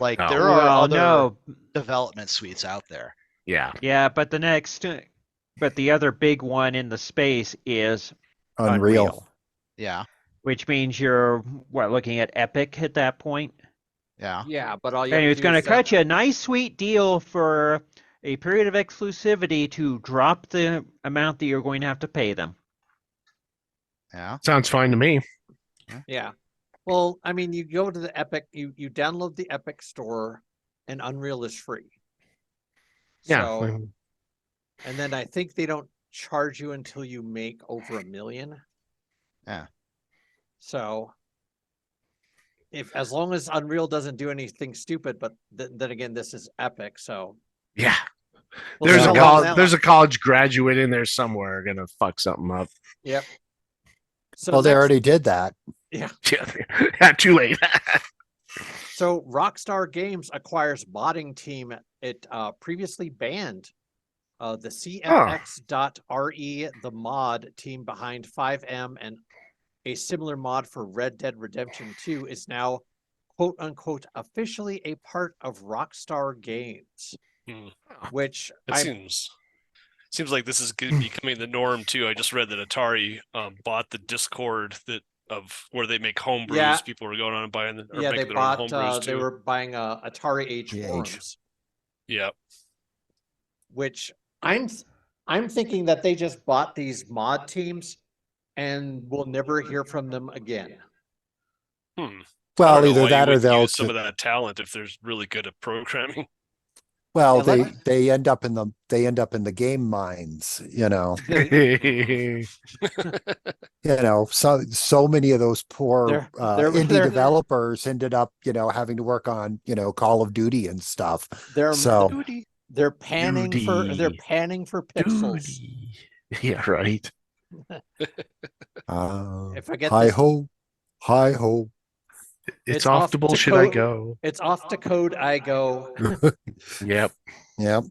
Like Oh. there are Well, other no. development suites out there. Yeah. Yeah, but the other big one in the space is Unreal. Yeah, which means you're looking at Epic at that point. yeah. yeah, but all you And have it's to do going to is cut you a nice sweet deal for a period of exclusivity to drop the amount that you're going to have to pay them. Yeah. Sounds fine to me. yeah. Well, I mean, you go to the Epic, you download the Epic store, and Unreal is free. Yeah. So, and then I think they don't charge you until you make over $1 million. Yeah. So, as long as Unreal doesn't do anything stupid, but then again, this is Epic, so Yeah. we'll There's see a how long college, that there's a lasts. college graduate in there somewhere gonna fuck something up. Yep. So Well, they next- already did that. yeah. Yeah, too late. So Rockstar Games acquires modding team it previously banned. The CFX.RE, the mod team behind 5M and a similar mod for Red Dead Redemption 2, is now quote unquote officially a part of Rockstar Games. Which It seems like this is becoming the norm too. I just read that Atari bought the Discord of where they make homebrews. Yeah. People were going on and buying they making their bought own homebrews too. they were buying Atari Age The Age. forums. Yeah. Which I'm thinking that they just bought these mod teams and we'll never hear from them again. I don't Well, know either why you that or wouldn't they'll. use some of that talent if they're really good at programming. Well, Yeah, they end up in the game mines, so many of those poor They're- indie they're- developers ended up, having to work on, Call of Duty and stuff. They're So they're panning for Duty. pixels. Yeah, right. If I get hi this- ho, hi ho. It's off to bullshit I go. It's off to code I go. Yep. Yep.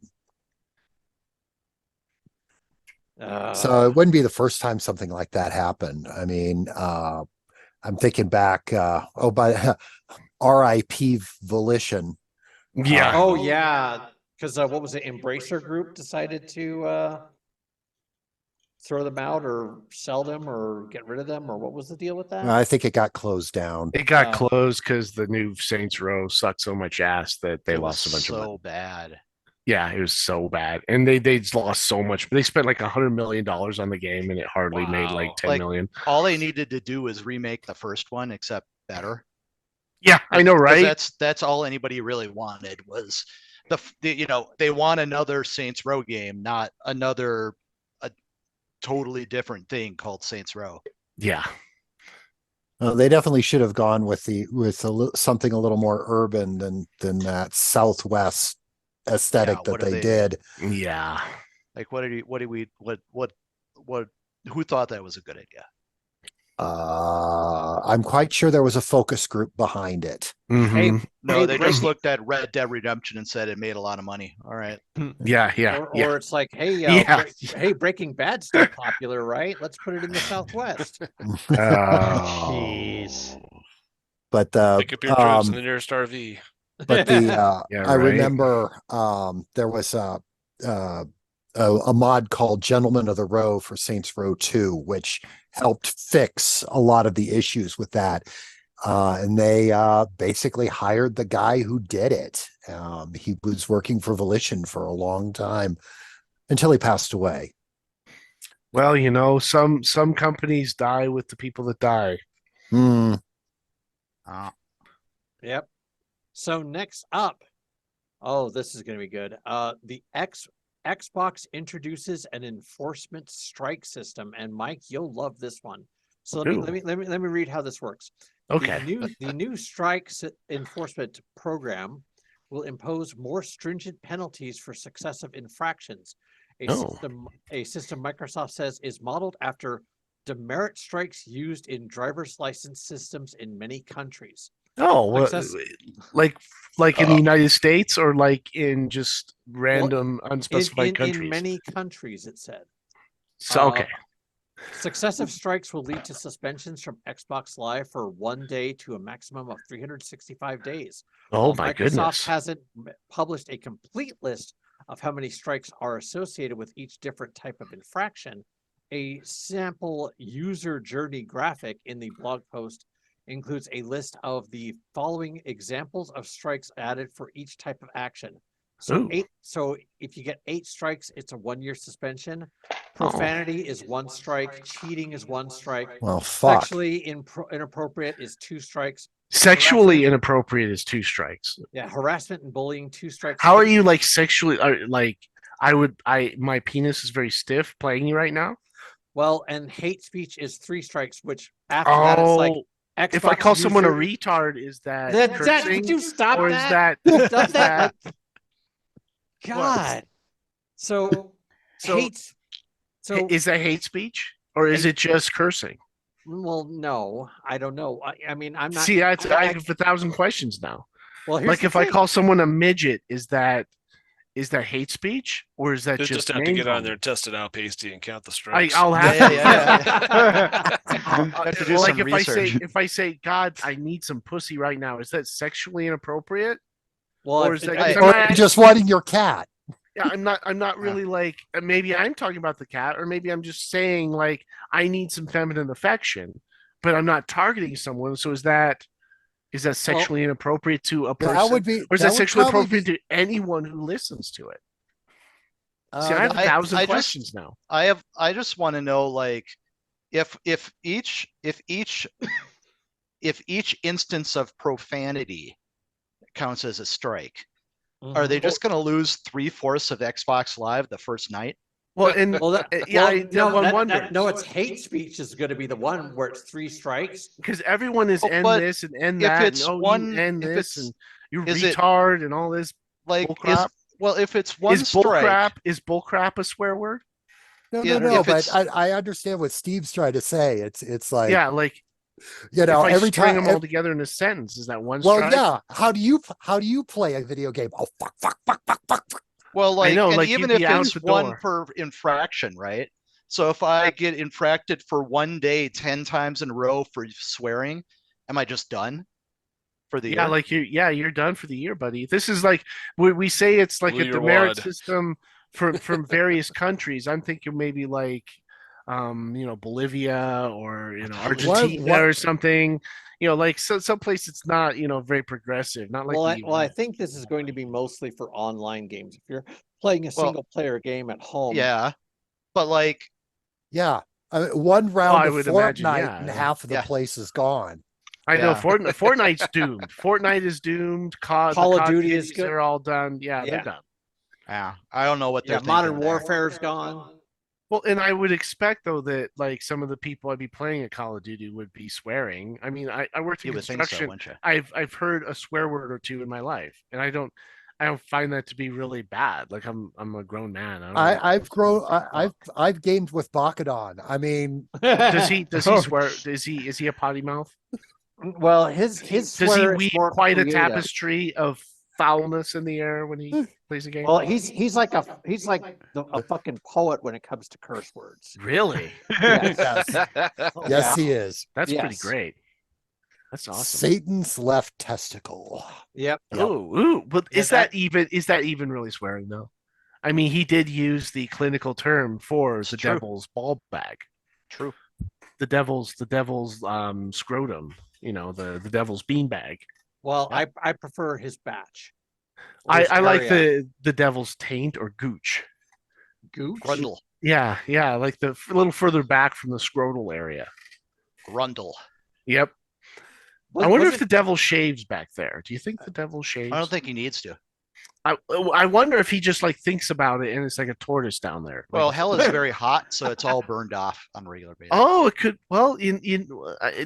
So it wouldn't be the first time something like that happened. I mean, I'm thinking back. By R.I.P. Volition. Yeah. Oh yeah, because what was it? Embracer Group decided to throw them out or sell them or get rid of them, or what was the deal with that? I think it got closed down. It got closed because the new Saints Row sucked so much ass that they It lost a was bunch of money. so bad. Yeah, it was so bad, and they lost so much. They spent like $100 million on the game, and it hardly made like Wow. 10 million. All they needed to do was remake the first one, except better. Yeah, I know, 'Cause right? That's all anybody really wanted was they want another Saints Row game, not a totally different thing called Saints Row. Yeah. They definitely should have gone with something a little more urban than that Southwest aesthetic Yeah, what that have they they- did. Yeah. Like who thought that was a good idea? I'm quite sure there was a focus group behind it. Mhm. No, Hey, they just breaking- looked at Red Dead Redemption and said it made a lot of money. All right. Yeah, yeah, or yeah. it's like, hey, Yeah. hey, Breaking Bad's still popular, right? Let's put it in the Southwest. Jeez. But Pick up your drugs in the nearest RV. but the Yeah, I right. remember there was a mod called Gentlemen of the Row for Saints Row 2, which helped fix a lot of the issues with that. And they basically hired the guy who did it. He was working for Volition for a long time until he passed away. Well, some companies die with the people that die. Hmm. Yep. So next up, oh, this is going to be good. The Xbox introduces an enforcement strike system, and Mike, you'll love this one. So let me read how this works. Okay. The new strike enforcement program will impose more stringent penalties for successive infractions. A system Microsoft says is modeled after demerit strikes used in driver's license systems in many countries. Oh, well, like in the United States, or like in just random unspecified countries? In many countries, it said. So, okay. Successive strikes will lead to suspensions from Xbox Live for 1 day to a maximum of 365 days. Oh, my Microsoft goodness. hasn't published a complete list of how many strikes are associated with each different type of infraction. A sample user journey graphic in the blog post includes a list of the following examples of strikes added for each type of action. So if you get 8 strikes, it's a 1-year suspension. Profanity is 1 strike. Cheating is 1 strike. Well, fuck. Sexually inappropriate is 2 strikes. Sexually inappropriate is 2 strikes. Yeah, harassment and bullying, 2 strikes. How are you like sexually? My penis is very stiff playing you right now. Well, and hate speech is 3 strikes, which after that it's like Xbox if I call someone a user- retard, is that Would you stop or that? is Stop that? that God. So hate. So is that hate speech, or is it just cursing? Well, no, I don't know. I mean, I'm not. See, I have 1,000 questions now. Well, here's like if I call someone a midget, is that hate speech, or is that They just have to get on name-calling? there, test it out, Pasty, and count the strikes. I'll have to. Have to do Like some if research. I say, God, I need some pussy right now, is that sexually inappropriate? Well, Or is that- I- I'm Or not- just wanting your cat. Yeah, I'm not really like, maybe I'm talking about the cat, or maybe I'm just saying like I need some feminine affection, but I'm not targeting someone. So is that sexually inappropriate to a person? That would be. Or is that that would sexually probably appropriate be- to anyone who listens to it? See, I have I- 1,000 I just- questions now. I just want to know, like, if each instance of profanity counts as a strike, are they just going to lose 3/4 of Xbox Live the first night? Well, and no, it's hate speech is going to be the one where it's 3 strikes. because everyone is end but this and end if that, it's and one- you end if this, it's- and you is it- retard, and all this Like, bullcrap. if it's one Is strike, bullcrap a swear word? No, Yeah, no. if But it's- I understand what Steve's trying to say. It's like, Yeah, like you know, if I every string time. them all together in a sentence, is that one Well, strike? yeah. How do you play a video game? Oh, fuck, fuck, fuck, fuck, fuck. fuck. well, like, know, and like, even you'd if be out it's the one door. per infraction, right? So if I get infracted for 1 day 10 times in a row for swearing, am I just done for the Yeah, year? you're done for the year, buddy. This is like we say it's like Blew a your demerit wad. system from various countries. I'm thinking maybe like Bolivia or Argentina or something. Like some place it's not very progressive, not like the I US. think this is going to be mostly for online games. If you're playing a Well, single player game at home, Yeah, but like, Yeah. One round I of would Fortnite imagine, yeah. and half of the Yeah. place is gone. I know Yeah. Fortnite's doomed. Fortnite is doomed. Call of Duty is good. They're all done. Yeah, Yeah. they're done. yeah, I don't know what they're Modern thinking there. Warfare's gone. Well, and I would expect though that like some of the people I'd be playing at Call of Duty would be swearing. I mean, I worked in You would think so, construction. wouldn't you? I've heard a swear word or two in my life, and I don't find that to be really bad. Like I'm a grown man. I've gamed with Bakadon. I mean, Does he swear? Is he a potty mouth? Well, his Does he swear is weave more quite a creative. tapestry of foulness in the air when he plays a game? Well, he's like a fucking poet when it comes to curse words. Really? Yes. yes, he is. That's pretty Yes. great. That's awesome. Satan's left testicle. Yep. Ooh, but Yeah, is that even really swearing though? I mean, he did use the clinical term for the true. devil's ball bag. True. the devil's scrotum. You know, the devil's beanbag. Well, I prefer his batch. Or I his like area. the devil's taint or gooch. Gooch. Grundle. Yeah, like a little further back from the scrotal area. Grundle. Yep. I wonder if the devil shaves back there. Do you think the devil shaves? I don't think he needs to. I wonder if he just like thinks about it and it's like a tortoise down there. Well, Like, hell is very hot, so it's all burned off on a regular basis. oh, it could. Well,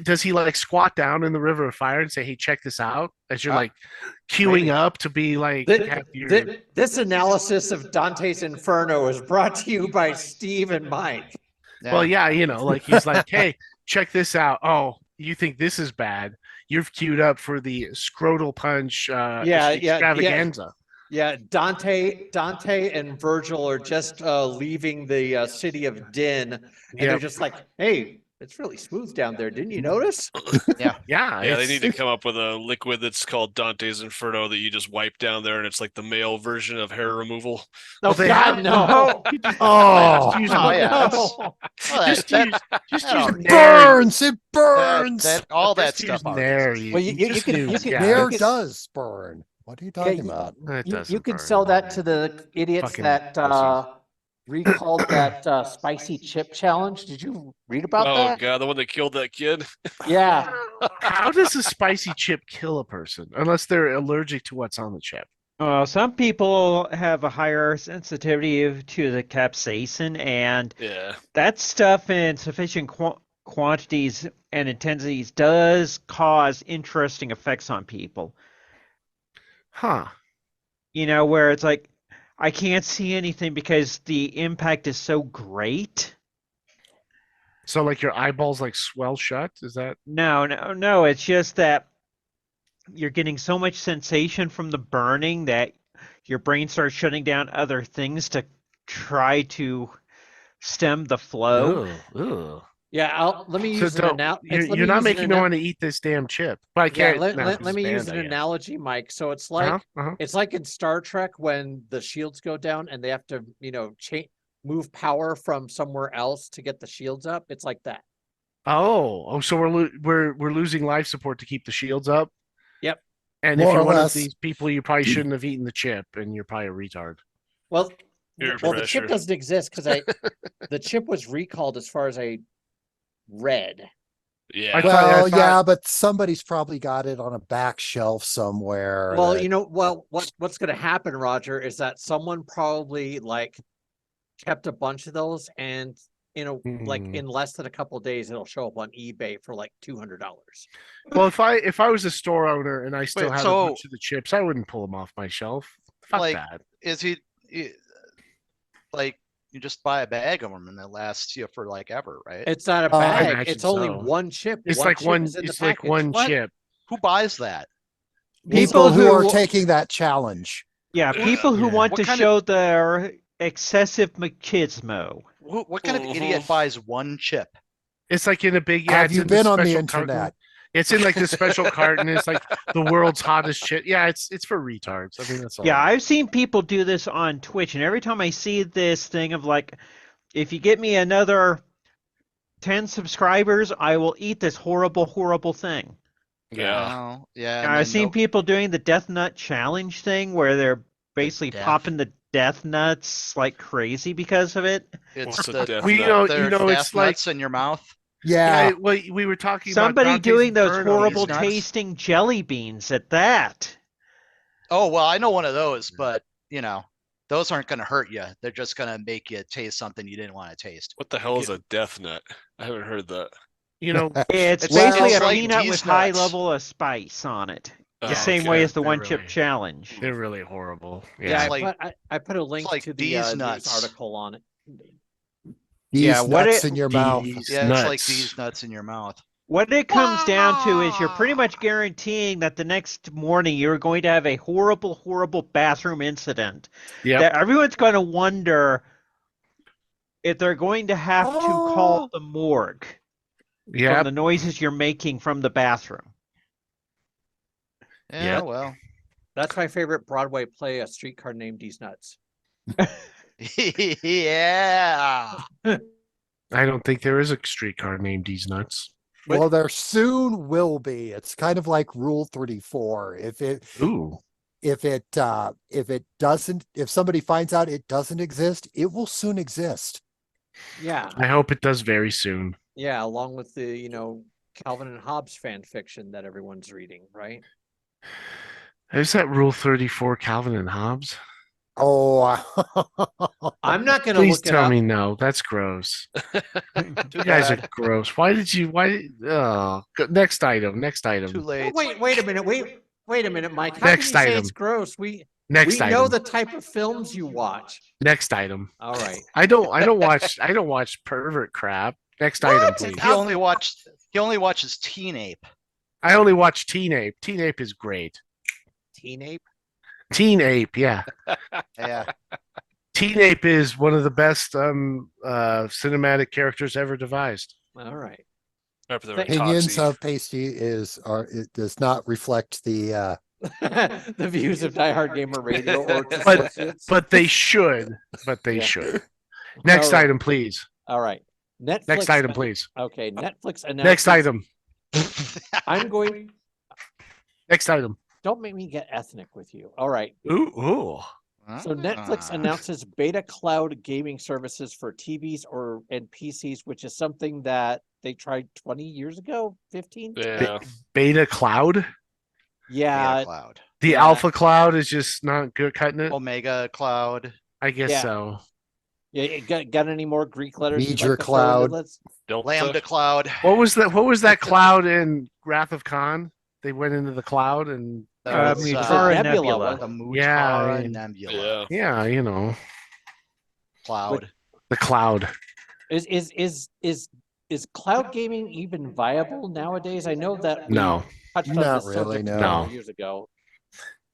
does he like squat down in the river of fire and say, "Hey, check this out"? As you're like queuing up to be like. This analysis of Dante's Inferno is brought to you by Steve and Mike. Yeah. Well, yeah, like he's like, "Hey, check this out." Oh, you think this is bad? You've queued up for the scrotal punch extravaganza. Yeah, Dante and Virgil are just leaving the city of Din, and they're just like, "Hey, it's really smooth down there. Didn't you notice?" Yeah, they need to come up with a liquid that's called Dante's Inferno that you just wipe down there, and it's like the male version of hair removal. No, God, no. Just use burns. It burns. All that stuff. Nair does burn. What are you talking about? You could sell that to the idiots that recalled that spicy chip challenge. Did you read about that? Oh god, the one that killed that kid. Yeah. How does a spicy chip kill a person unless they're allergic to what's on the chip? Some people have a higher sensitivity to the capsaicin, and that stuff in sufficient quantities and intensities does cause interesting effects on people. Huh. You know, where it's like, I can't see anything because the impact is so great. So like your eyeballs like swell shut? Is that? No. It's just that you're getting so much sensation from the burning that your brain starts shutting down other things to try to stem the flow. Ugh. Yeah, let me use an analogy. You're not making me want to eat this damn chip. But I can't. Let me use an analogy, Mike. So it's like it's like in Star Trek when the shields go down and they have to, move power from somewhere else to get the shields up. It's like that. Oh, so we're losing life support to keep the shields up. Yep. And if you're one of these people, you probably shouldn't have eaten the chip, and you're probably a retard. Well, the chip doesn't exist because the chip was recalled as far as I read. Yeah. Yeah, but somebody's probably got it on a back shelf somewhere. Well, what's going to happen, Roger, is that someone probably kept a bunch of those, and in less than a couple of days, it'll show up on eBay for like $200. Well, if I was a store owner and I still had a bunch of the chips, I wouldn't pull them off my shelf. Fuck that. Is he like? You just buy a bag of them and it lasts you for ever, right? It's not a bag. It's only one chip. It's like one chip. Who buys that? People who are taking that challenge. Yeah, people who want to show their excessive machismo. What kind of idiot buys one chip? It's like in a big. Have you been on the internet? Carton. It's in like the special carton. It's like the world's hottest chip. Yeah, it's for retards. I mean, that's all. Yeah, I've seen people do this on Twitch, and every time I see this thing of if you get me another 10 subscribers, I will eat this horrible, horrible thing. Yeah. I've seen people doing the death nut challenge thing where they're basically popping the death nuts like crazy because of it. It's it's death nuts in your mouth. Yeah. Well, we were talking somebody about doing those horrible tasting jelly beans at that. Oh, well, I know one of those, but those aren't going to hurt you. They're just going to make you taste something you didn't want to taste. What the hell is a death nut? I haven't heard that. It's basically a peanut with high level of spice on it. The same way as the one chip challenge. They're really horrible. Yeah, I put a link to the news article on it. Nuts in your mouth. It's like these nuts in your mouth. What it comes down to is you're pretty much guaranteeing that the next morning you're going to have a horrible, horrible bathroom incident. Yeah. That everyone's going to wonder if they're going to have to call the morgue from the noises you're making from the bathroom. Yeah, well. That's my favorite Broadway play, A Streetcar Named These Nuts. Yeah. I don't think there is a streetcar named These Nuts. Well, there soon will be. It's kind of like Rule 34. Ooh. If it doesn't, if somebody finds out it doesn't exist, it will soon exist. Yeah. I hope it does very soon. Yeah, along with the, Calvin and Hobbes fan fiction that everyone's reading, right? Is that Rule 34 Calvin and Hobbes? Oh, I'm not going to Please look it tell up. me no. That's gross. You guys are gross. Next item. Too late. Wait a minute. Wait a minute, Mike. How Next can you say item. it's gross? We Next know item. the type of films you watch. Next item. All right. I don't watch pervert crap. Next item, please. He only watches Teen Ape. I only watch Teen Ape. Teen Ape is great. Teen Ape? Teen Ape, yeah. Yeah. Teen Ape is one of the best cinematic characters ever devised. All right. opinions of Pasty it does not reflect the the views of Diehard Gamer Radio or its but associates. but they should. But they Yeah. should. Next All right. item, please. All right. Netflix. Next item, please. Okay. Netflix announced. Next item. I'm going. Next item. Don't make me get ethnic with you. All right. Ooh. So Netflix announces beta cloud gaming services for TVs and PCs, which is something that they tried 20 years ago, 15. Yeah. Beta cloud. Yeah. Beta cloud. The alpha cloud is just not good cutting it. Omega cloud. I guess Yeah. so. Yeah. Got any more Greek letters? you'd Major like to throw into cloud. this? Lambda cloud. What was that cloud in Wrath of Khan? They went into the cloud and Mutara Nebula. The Mutara Yeah. Nebula. yeah, you know, Cloud. the cloud. Is cloud gaming even viable nowadays? I know that we No. touched on Not this really, subject no. a couple years ago.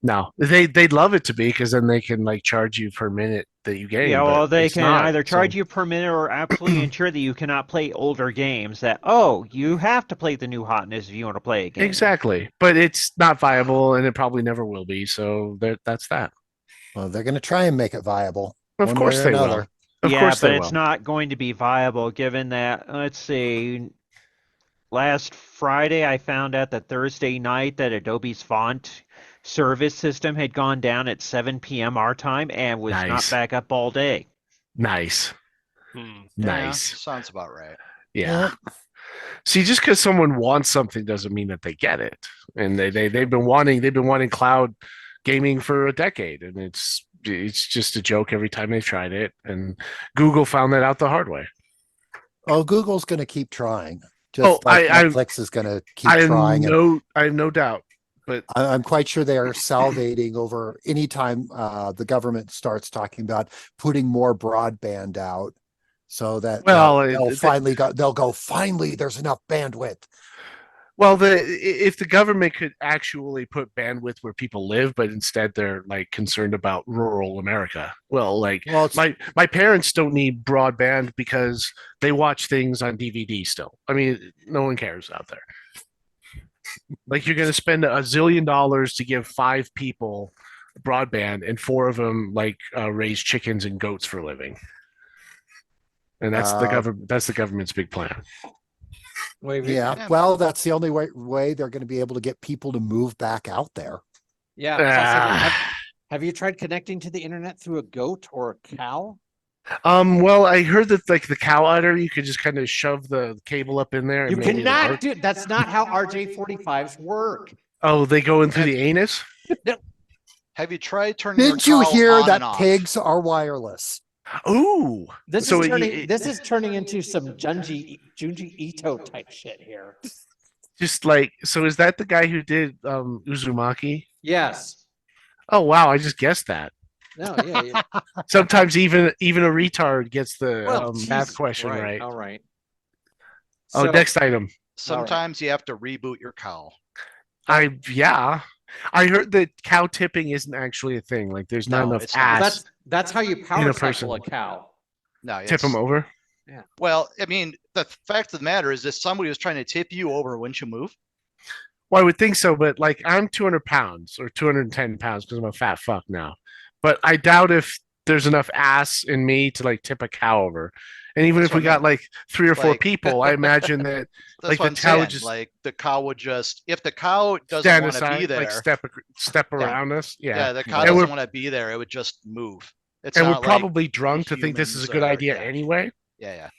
No, they'd love it to be because then they can like charge you per minute that you game. Yeah, but well, they it's can not, either charge so- you per minute or absolutely ensure that you cannot play older games. That you have to play the new hotness if you want to play a game. Exactly, but it's not viable, and it probably never will be. So that's that. well, they're going to try and make it viable. Of one course way or they will. another. Of yeah, course but they it's will. not going to be viable given that, let's see, last Friday I found out that Thursday night that Adobe's font service system had gone down at 7 p.m. our time and was not Nice. back up all day. Nice, Hmm. nice. Yeah, sounds about right. Yeah. See, just because someone wants something doesn't mean that they get it. And they've been wanting cloud gaming for a decade, and it's just a joke every time they've tried it. And Google found that out the hard way. Oh, Google's going to keep trying. Just like Netflix is going to keep trying. I have no doubt. But I'm quite sure they are salivating over anytime the government starts talking about putting more broadband out, so that they'll go finally there's enough bandwidth. well, if the government could actually put bandwidth where people live, but instead they're like concerned about rural America. Well, my parents don't need broadband because they watch things on DVD still. I mean, no one cares out there. Like you're going to spend $1 zillion to give 5 people broadband, and 4 of them raise chickens and goats for a living, and that's the government's big plan. Yeah, well, that's the only way they're going to be able to get people to move back out there. Yeah. Have you tried connecting to the internet through a goat or a cow? Well, I heard that like the cow udder, you could just kind of shove the cable up in there. You cannot do. That's not how RJ45s work. Oh, they go in through the anus? Have you tried turning Did your you cow hear on that and off? pigs are wireless? Ooh. This is turning into some Junji Ito type shit here. Just like, so is that the guy who did Uzumaki? Yes. Oh wow, I just guessed that. No, yeah. Sometimes even a retard gets the Well, math Jesus, question right. All right. Oh, So- next item. Sometimes you have to reboot your cow. I heard that cow tipping isn't actually a thing. Like there's not No, enough it's not. ass. That's how you In power a cycle person. a cow. No, Tip them over. Well, I mean, the fact of the matter is, if somebody was trying to tip you over, wouldn't you move? Well, I would think so, but like I'm 200 pounds or 210 pounds because I'm a fat fuck now. But I doubt if there's enough ass in me to like tip a cow over. And even That's if we what I got mean. like 3 or 4 Like- people, I imagine that That's like what the I'm cow saying. would just Like the cow would just, if the cow doesn't stand want to be aside, there, like step around us. yeah, the cow And doesn't we're want to be there. It would just move. It's and we're not like probably drunk to think this is a humans good are- idea yeah. anyway. Yeah.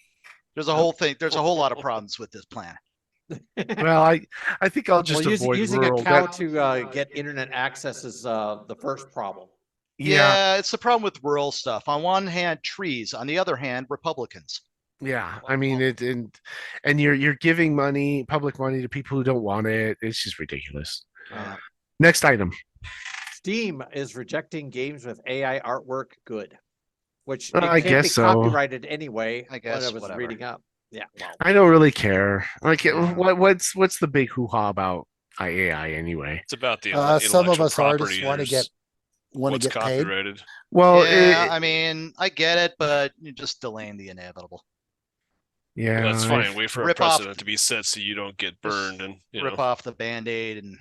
There's a whole thing. There's a whole lot of problems with this plan. Well, I think I'll just Well, avoid using rural. a cow That- to get internet access is the first problem. yeah, It's the problem with rural stuff. On one hand, trees. On the other hand, Republicans. yeah. I mean it, and you're giving public money to people who don't want it. It's just ridiculous. Yeah. Next item. Steam is rejecting games with AI artwork good, which it I can't guess be so. copyrighted anyway. I guess, what I was whatever. reading up. Yeah. Well, I don't really care. Like, Yeah. what's the big hoo-ha about AI anyway? It's about the Some of intellectual us artists property. want to There's want to what's get paid. copyrighted. Well, Yeah, I mean, I get it, but you're just delaying the inevitable. yeah, That's fine. Wait for a Rip off- precedent to be set so you don't get burned and Rip off the Band-Aid and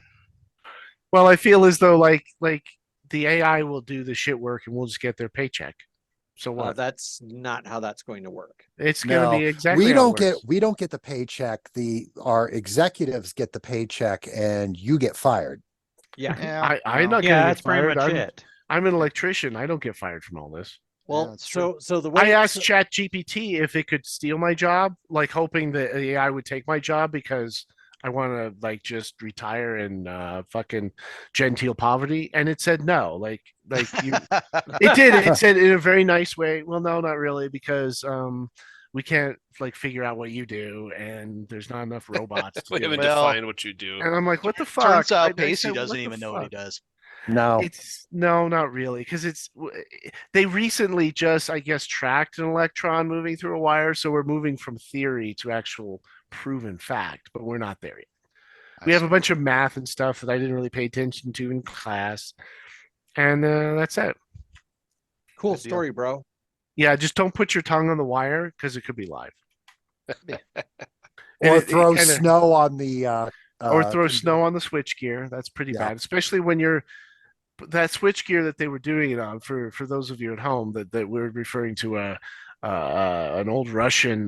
Well, I feel as though like the AI will do the shit work and we'll just get their paycheck. So what? that's not how that's going to work. It's going to No, be exactly. we how it don't get works. we don't get the paycheck. Our executives get the paycheck, and you get fired. Yeah. yeah, I'm not Yeah, going to that's get pretty fired. much I'm, it. I'm an electrician. I don't get fired from all this. Well, that's true. so the way I asked ChatGPT if it could steal my job, like hoping that the AI would take my job because I want to like just retire in fucking genteel poverty, and it said no. Like you, it did. It said in a very nice way. Well, no, not really, because we can't like figure out what you do, and there's not enough robots to we do haven't it. Well, defined what you do. And I'm like, what the fuck? turns out I Pacey said, doesn't the even know what he fuck? does. No, It's no, not really, because they recently just, I guess, tracked an electron moving through a wire, so we're moving from theory to actual proven fact, but we're not there yet. We have a bunch of math and stuff that I didn't really pay attention to in class, and that's it. cool Good deal. story, bro. Yeah, just don't put your tongue on the wire because it could be live. or it throw kinda- snow on the or throw snow on the switch gear. That's pretty Yeah. bad, especially when you're that switch gear that they were doing it on. For those of you at home, that we're referring to an old Russian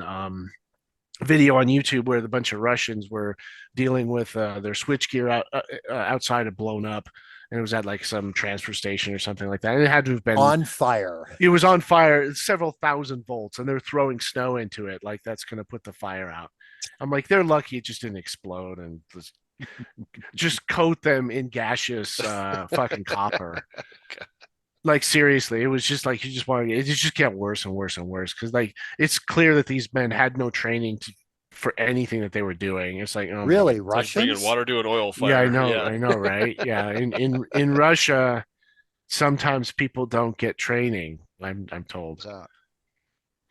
video on YouTube where the bunch of Russians were dealing with their switch gear outside had blown up, and it was at like some transfer station or something like that. And it had to have been on fire. It was on fire, several thousand volts, and they're throwing snow into it like that's going to put the fire out. I'm like, they're lucky it just didn't explode and just coat them in gaseous fucking copper. Like seriously, it was just like you just wanted. It just get worse and worse and worse because like it's clear that these men had no training for anything that they were doing. It's like, oh, Really, It's like bringing Russians? water to an oil fire. yeah, I know, right? Yeah, in Russia, sometimes people don't get training. I'm told.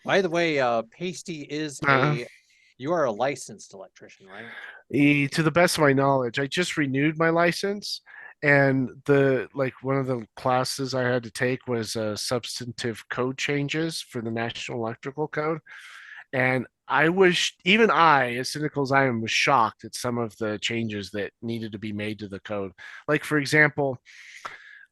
By the way, Pasty is you are a licensed electrician, right? To the best of my knowledge, I just renewed my license, and one of the classes I had to take was substantive code changes for the National Electrical Code, and even I, as cynical as I am, was shocked at some of the changes that needed to be made to the code. Like for example,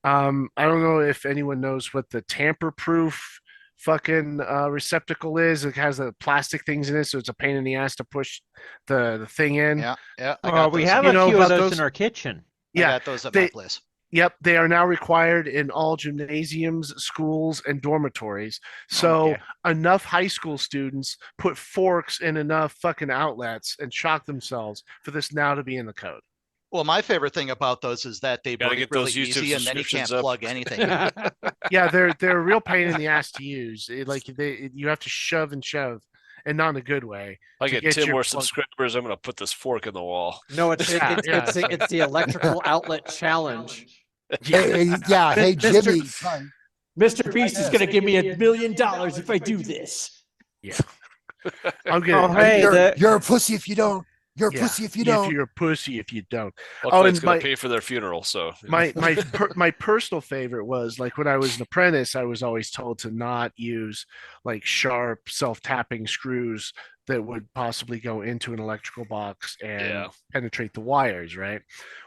I don't know if anyone knows what the tamper-proof fucking receptacle is. It has the plastic things in it, so it's a pain in the ass to push the thing in. Yeah. I Oh, got we those. have You a know few of about those those? in our kitchen. I Yeah, got those at my they- place. Yep, they are now required in all gymnasiums, schools, and dormitories. So Okay. enough high school students put forks in enough fucking outlets and shock themselves for this now to be in the code. Well, my favorite thing about those is that they Gotta break get really those YouTube easy, and then you can't subscriptions up. plug anything. Yeah, they're a real pain in the ass to use. You have to shove and shove, and not in a good way. I to get get 10 your more plug- subscribers. I'm gonna put this fork in the wall. No, it's Yeah, yeah. it's the electrical outlet challenge. Hey, yeah, hey Mr. Jimmy. Mr. Beast is gonna give me $1 million if I do this. Yeah, I'm Oh, gonna. hey, You're a pussy if you don't. You're a Yeah, pussy if you don't. You're a pussy if you don't. Luckily, it's and gonna my- pay for their funeral. So my personal favorite was like when I was an apprentice, I was always told to not use like sharp self-tapping screws that would possibly go into an electrical box and Yeah. penetrate the wires, right?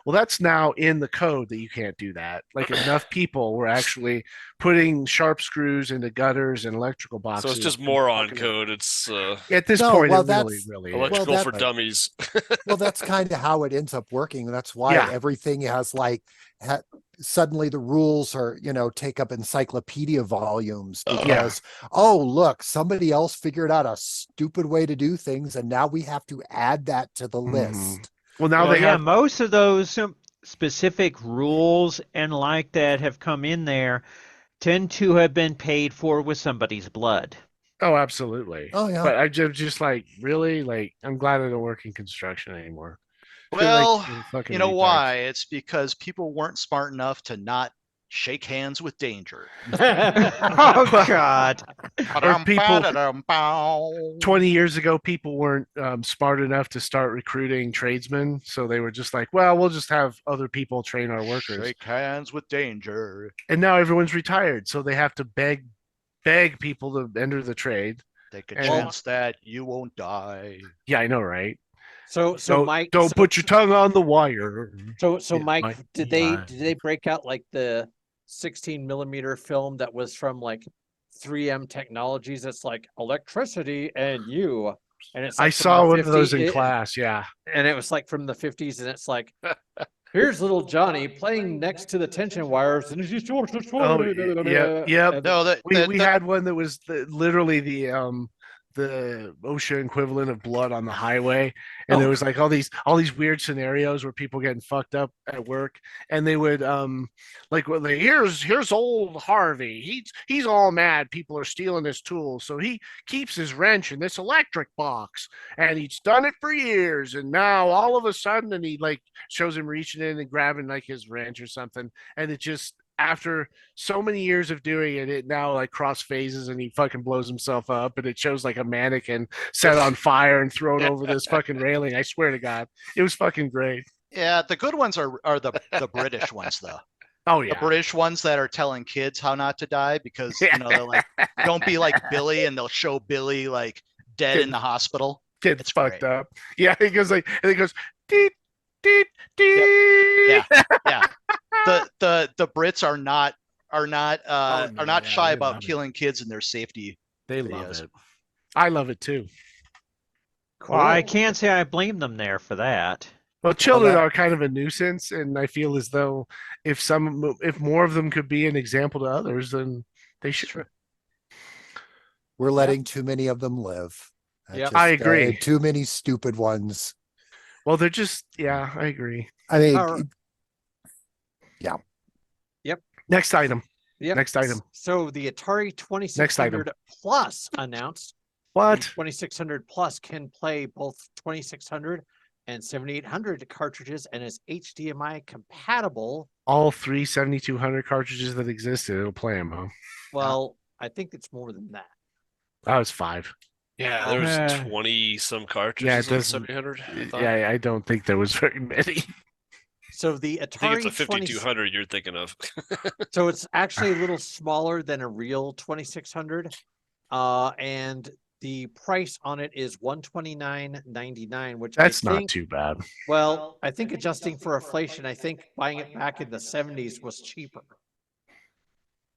Well, that's now in the code that you can't do that. Like enough people were actually putting sharp screws into gutters and electrical boxes. So it's just moron code. It's at this No, point, well, it really, that's- really electrical that- for dummies. Well, that's kind of how it ends up working. That's why Yeah. everything has like suddenly the rules are, take up encyclopedia volumes because, oh, look, somebody else figured out a stupid way to do things. And now we have to add that to the list. Well, now Well, they have most of those specific rules and like that have come in there tend to have been paid for with somebody's blood. Oh, absolutely. Oh, yeah. But I'm just like, really? Like, I'm glad I don't work in construction anymore. I feel Well, like fucking you know retards. why? It's because people weren't smart enough to not shake hands with danger. Oh God. Or people- Ba-dum-ba-da-dum-bow. 20 years ago, people weren't smart enough to start recruiting tradesmen. So they were just like, well, we'll just have other people train our workers. Shake hands with danger. And now everyone's retired. So they have to beg people to enter the trade. Take a And- chance that you won't die. Yeah, I know, right? So Mike, Don't so- put your tongue on the wire. So It Mike, might did be they mine. did they break out like the 16 millimeter film that was from like 3M Technologies? It's like electricity and you, and it's I like from saw the one of those 50 in class. Yeah. and it was like from the 50s, and it's like, here's little Johnny playing next to the tension wires, and he's Oh, yeah. and- No, We had one that was literally the OSHA equivalent of blood on the highway, and there was like all these weird scenarios where people getting fucked up at work, and they would here's old Harvey, he's all mad people are stealing his tools, so he keeps his wrench in this electric box, and he's done it for years, and now all of a sudden, and he like shows him reaching in and grabbing like his wrench or something, and it just after so many years of doing it, it now like cross phases and he fucking blows himself up, and it shows like a mannequin set on fire and thrown over this fucking railing. I swear to God, it was fucking great. Yeah, the good ones are the British ones though. Oh The yeah, British ones that are telling kids how not to die because they're like, don't be like Billy, and they'll show Billy like dead in the hospital. kid's it's fucked great. up. Yeah, he goes like, and he goes, deet, deet, deet. Yeah. The Brits are not yeah, shy they about love it. killing kids in their safety. They love videos. it. I love it too. Well, I can't say I blame them there for that. Well, children that- are kind of a nuisance, and I feel as though if more of them could be an example to others, then they should. We're letting too many of them live. Yep. I agree. Too many stupid ones. Well, they're just yeah, I agree. I mean, All right. Next item. Yep. Next item. So the Atari 2600 Plus announced What? 2600 Plus can play both 2600 and 7800 cartridges and is HDMI compatible. All three 7200 cartridges that existed, it'll play them, huh? Well, I think it's more than that. That was 5. Yeah, there was Uh, 20 some Yeah, cartridges it in doesn't. 700. I thought. Yeah, I don't think there was very many. So the I think Atari it's a 20 5200 you're thinking of. So it's actually a little smaller than a real 2600. And the price on it is $129.99, which That's I not think, too bad. well, I think adjusting for inflation, I think buying it back in the 70s was cheaper.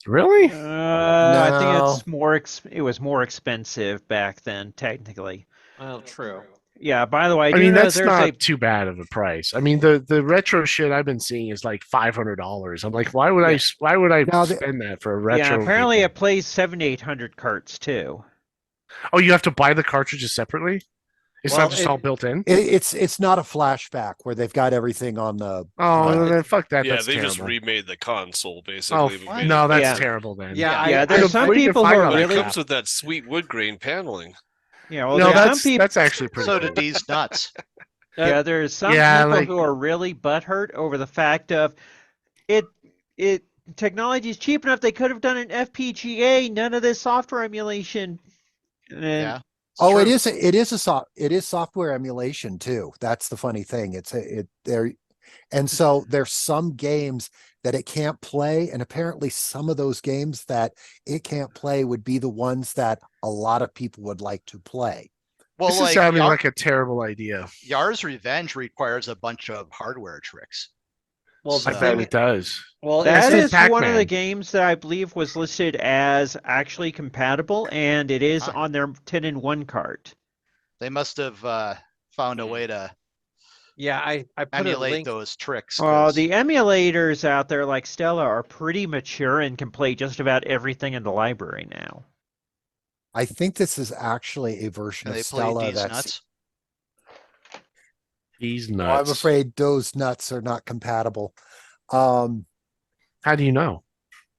Really? I think No. it's it was more expensive back then, technically. Well, true. Yeah, by the way, I do mean, know that's there's not too bad of a price. I mean, the retro shit I've been seeing is like $500. I'm like, why would I Now the- spend that for a retro? yeah, apparently game? it plays 7800 carts too. Oh, you have to buy the cartridges separately? It's Well, not just all built in? it's not a flashback where they've got everything on the. Oh, then fuck that. Yeah, That's they just terrible. remade the console basically. Oh, but made no, it- that's Yeah. terrible then. Yeah, Yeah, I there's some where you can people who find are all But that it crap? comes with that sweet wood grain paneling. Yeah, well, No, there's that's some people. that's actually pretty. So cool. did these nuts. Yeah, there's some Yeah, people like- who are really butthurt over the fact of it. Technology is cheap enough. They could have done an FPGA. None of this software emulation. And Yeah. it's Oh, true. it is software emulation too. That's the funny thing. And so there's some games that it can't play, and apparently some of those games that it can't play would be the ones that a lot of people would like to play. Well, This is like sounding like a terrible idea. Yar's Revenge requires a bunch of hardware tricks. Well, So- the I bet thing, it does. well, That says is one of the Pac-Man. games that I believe was listed as actually compatible, and it is Huh. on their 10-in-1 cart. They must have found a way to yeah, I put a emulate link. those tricks. Well, 'cause- the emulators out there like Stella are pretty mature and can play just about everything in the library now. I think this is actually a version Can of they play Stella these that's. nuts? These Well, nuts. I'm afraid those nuts are not compatible. How do you know?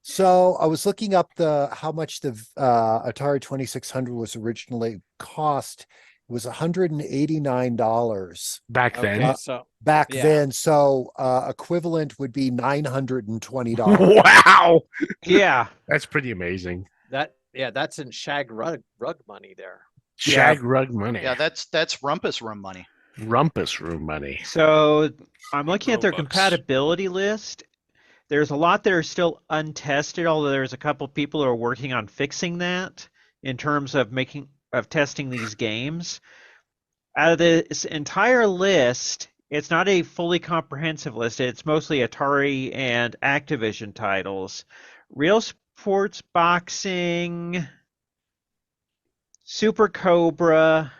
So I was looking up how much the Atari 2600 was originally cost. It was $189 Back then. Okay, so back Yeah. then. So equivalent would be $920. Wow. Yeah. That's pretty amazing. that's in shag rug money there. Shag rug money. Yeah, that's Rumpus Room money. Rumpus room money. So I'm looking at their Robux. compatibility list. There's a lot that are still untested, although there's a couple people who are working on fixing that in terms of testing these games. Out of this entire list, it's not a fully comprehensive list. It's mostly Atari and Activision titles. Real Sports Boxing, Super Cobra,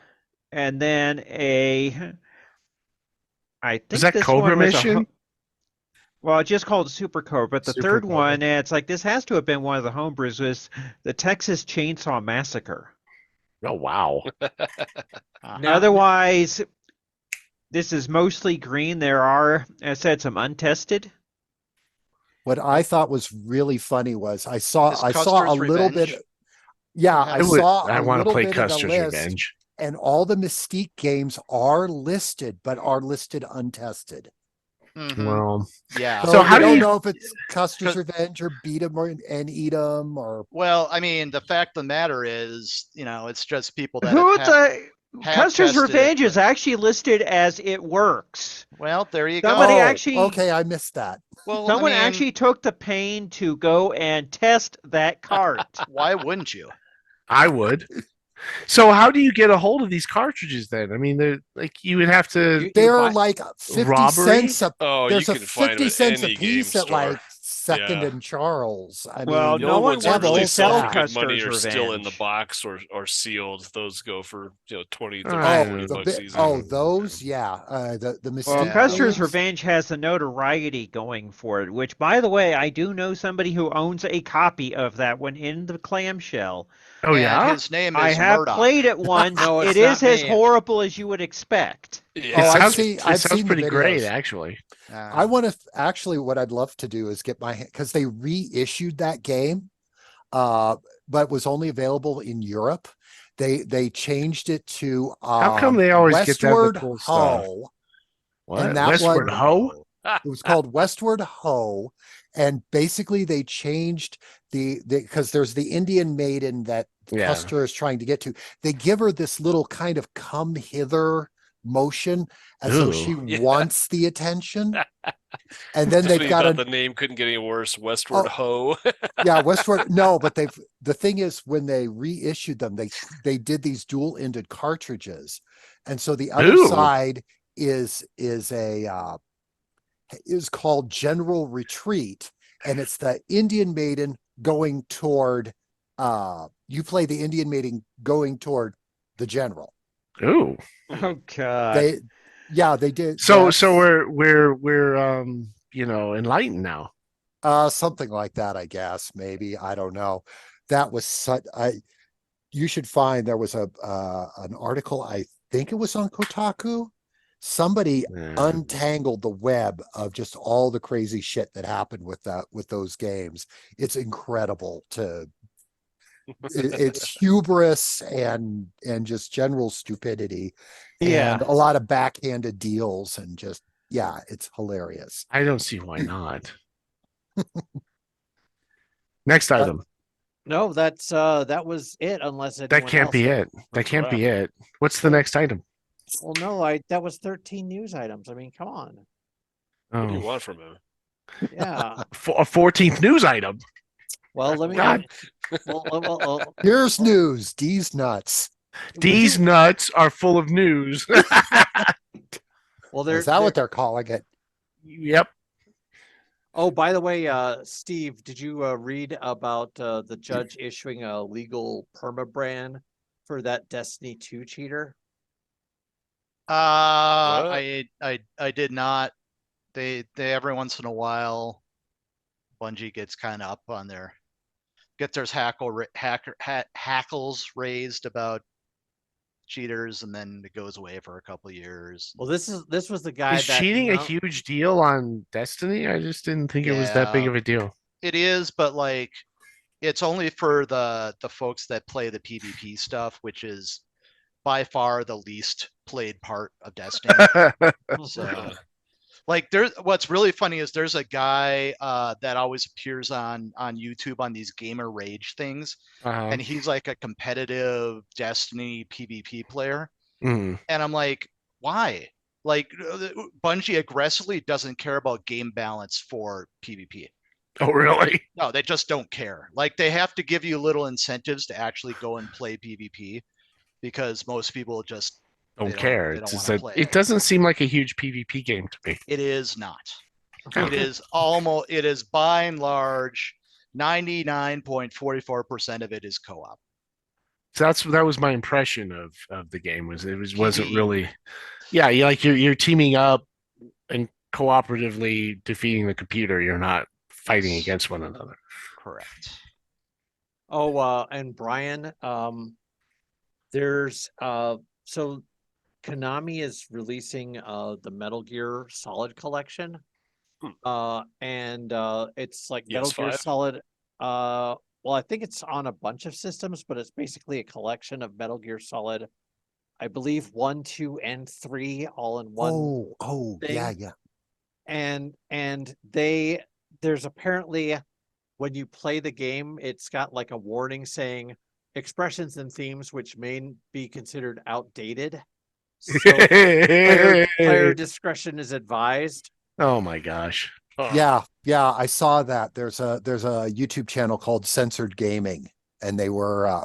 and then I think Is that this Cobra one was Mission? well, it's just called Super Cobra, but the Super third Cobra. one, it's like this has to have been one of the homebrews, was the Texas Chainsaw Massacre. Oh wow. Now- Otherwise, this is mostly green. There are, as I said, some untested. What I thought was really funny was I saw Is a Custer's little Revenge? bit. Yeah, I I saw I a want to little play bit of the Custer's list, Revenge. and all the Mystique games are listed, but are listed untested. Mhm. Well, Yeah. So, So how you do don't you- know if it's Custer's 'Cause- Revenge or Beat 'em and Eat 'em or Well, I mean, the fact of the matter is, it's just people that Who have, have Custer's tested it, Revenge is but- actually listed as it works. Well, there you Somebody go. actually- okay, I missed that. Well, Someone I mean, actually took the pain to go and test that cart. why wouldn't you? I would. So how do you get a hold of these cartridges then? I mean, they're like you would have to. You They're buy- like 50 Robbery? cents a Oh, there's you a can find 50 them cents at a any game piece at store. like Second Yeah. and Charles. I Well, mean, The no only one ones that wants to really sell sell that. for good money Custer's are still in the Revenge. box or sealed. Those go for 20, 30, Oh, 40 the bucks bi- easy. oh, those, yeah. The Well, Mystique Custer's games, Revenge has the notoriety going for it, which, by the way, I do know somebody who owns a copy of that one in the clamshell. Oh And yeah. his name I is have Murdock. played it once. No, it's it is not as me. horrible as you would expect. Yeah. Oh, I've sounds, seen- it I've sounds seen the pretty great, videos. actually. I want to actually, what I'd love to do is get my hand, because they reissued that game, but was only available in Europe. They changed it to How come they always get to have the Westward cool stuff? Ho. What? And that Westward one- Ho? It was called Westward Ho, and basically they changed the because there's the Indian maiden that Yeah. Custer is trying to get to. They give her this little kind of come hither motion as though she Ooh. Yeah. wants the attention. And then Just when they've you got thought a the name couldn't get any worse. Westward Oh. Ho. yeah, Westward. No, but the thing is when they reissued them, they did these dual-ended cartridges. And so the other Ooh. side is called General Retreat, and it's the Indian maiden going toward you play the Indian maiden going toward the general. Ooh. Oh God! They did. So that's, we're enlightened now. something like that, I guess. Maybe, I don't know. That was such you should find there was an article, I think it was on Kotaku. Somebody Yeah. untangled the web of just all the crazy shit that happened with those games. It's incredible it's hubris and just general stupidity. Yeah. And a lot of backhanded deals and just, yeah, it's hilarious. I don't see why not. Next item. No, that was it. Unless That anyone can't else be had- it. That can't be it. What's the next item? Well, no, that was 13 news items. I mean, come on. What do you Oh. want from him? Yeah. A 14th news item. Well, let me. God. Well, Here's news. D's nuts. These nuts are full of news. Well, Is that what they're calling it? Yep. Oh, by the way, Steve, did you read about the judge issuing a legal permaban for that Destiny 2 cheater? I did not. They every once in a while, Bungie gets kind of up on gets their hackles raised about cheaters, and then it goes away for a couple of years. Well, this was the guy Is that cheating a huge deal on Destiny? I just didn't think it was that big of a deal. It is, but like, it's only for the folks that play the PvP stuff, which is by far the least played part of Destiny. So, like, what's really funny is there's a guy that always appears on YouTube on these gamer rage things, and he's like a competitive Destiny PvP player, Mm. and I'm like, why? Like, Bungie aggressively doesn't care about game balance for PvP. Oh, really? No, they just don't care. Like, they have to give you little incentives to actually go and play PvP, because most people just don't care. They don't it's just wanna that play it doesn't seem like a huge PvP game to me. It is not. It is by and large 99.44% of it is co-op. So that was my impression of the game. Wasn't really. Yeah, you're teaming up and cooperatively defeating the computer. You're not fighting against one another. Correct. Oh, and Brian, there's so Konami is releasing the Metal Gear Solid collection. And it's like Metal Gear Solid. Well, I think it's on a bunch of systems, but it's basically a collection of Metal Gear Solid, I believe 1, 2, and 3 all in one. Oh, thing. yeah. And there's apparently, when you play the game, it's got like a warning saying expressions and themes which may be considered outdated. So player discretion is advised. Oh my gosh. Yeah, I saw that. There's a YouTube channel called Censored Gaming, and they were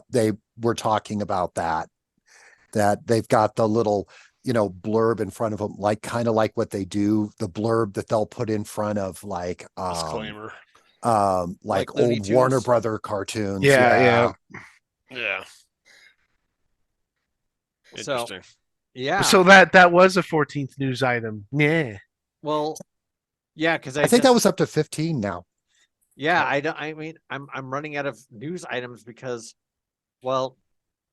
talking about that they've got the little, blurb in front of them, like kind of like what they do, the blurb that they'll put in front of like disclaimer, like old Warner Brother cartoons. Yeah. Interesting. So that was a 14th news item. Yeah. Well, yeah, because I think that was up to 15 now. Yeah, I'm running out of news items because, well,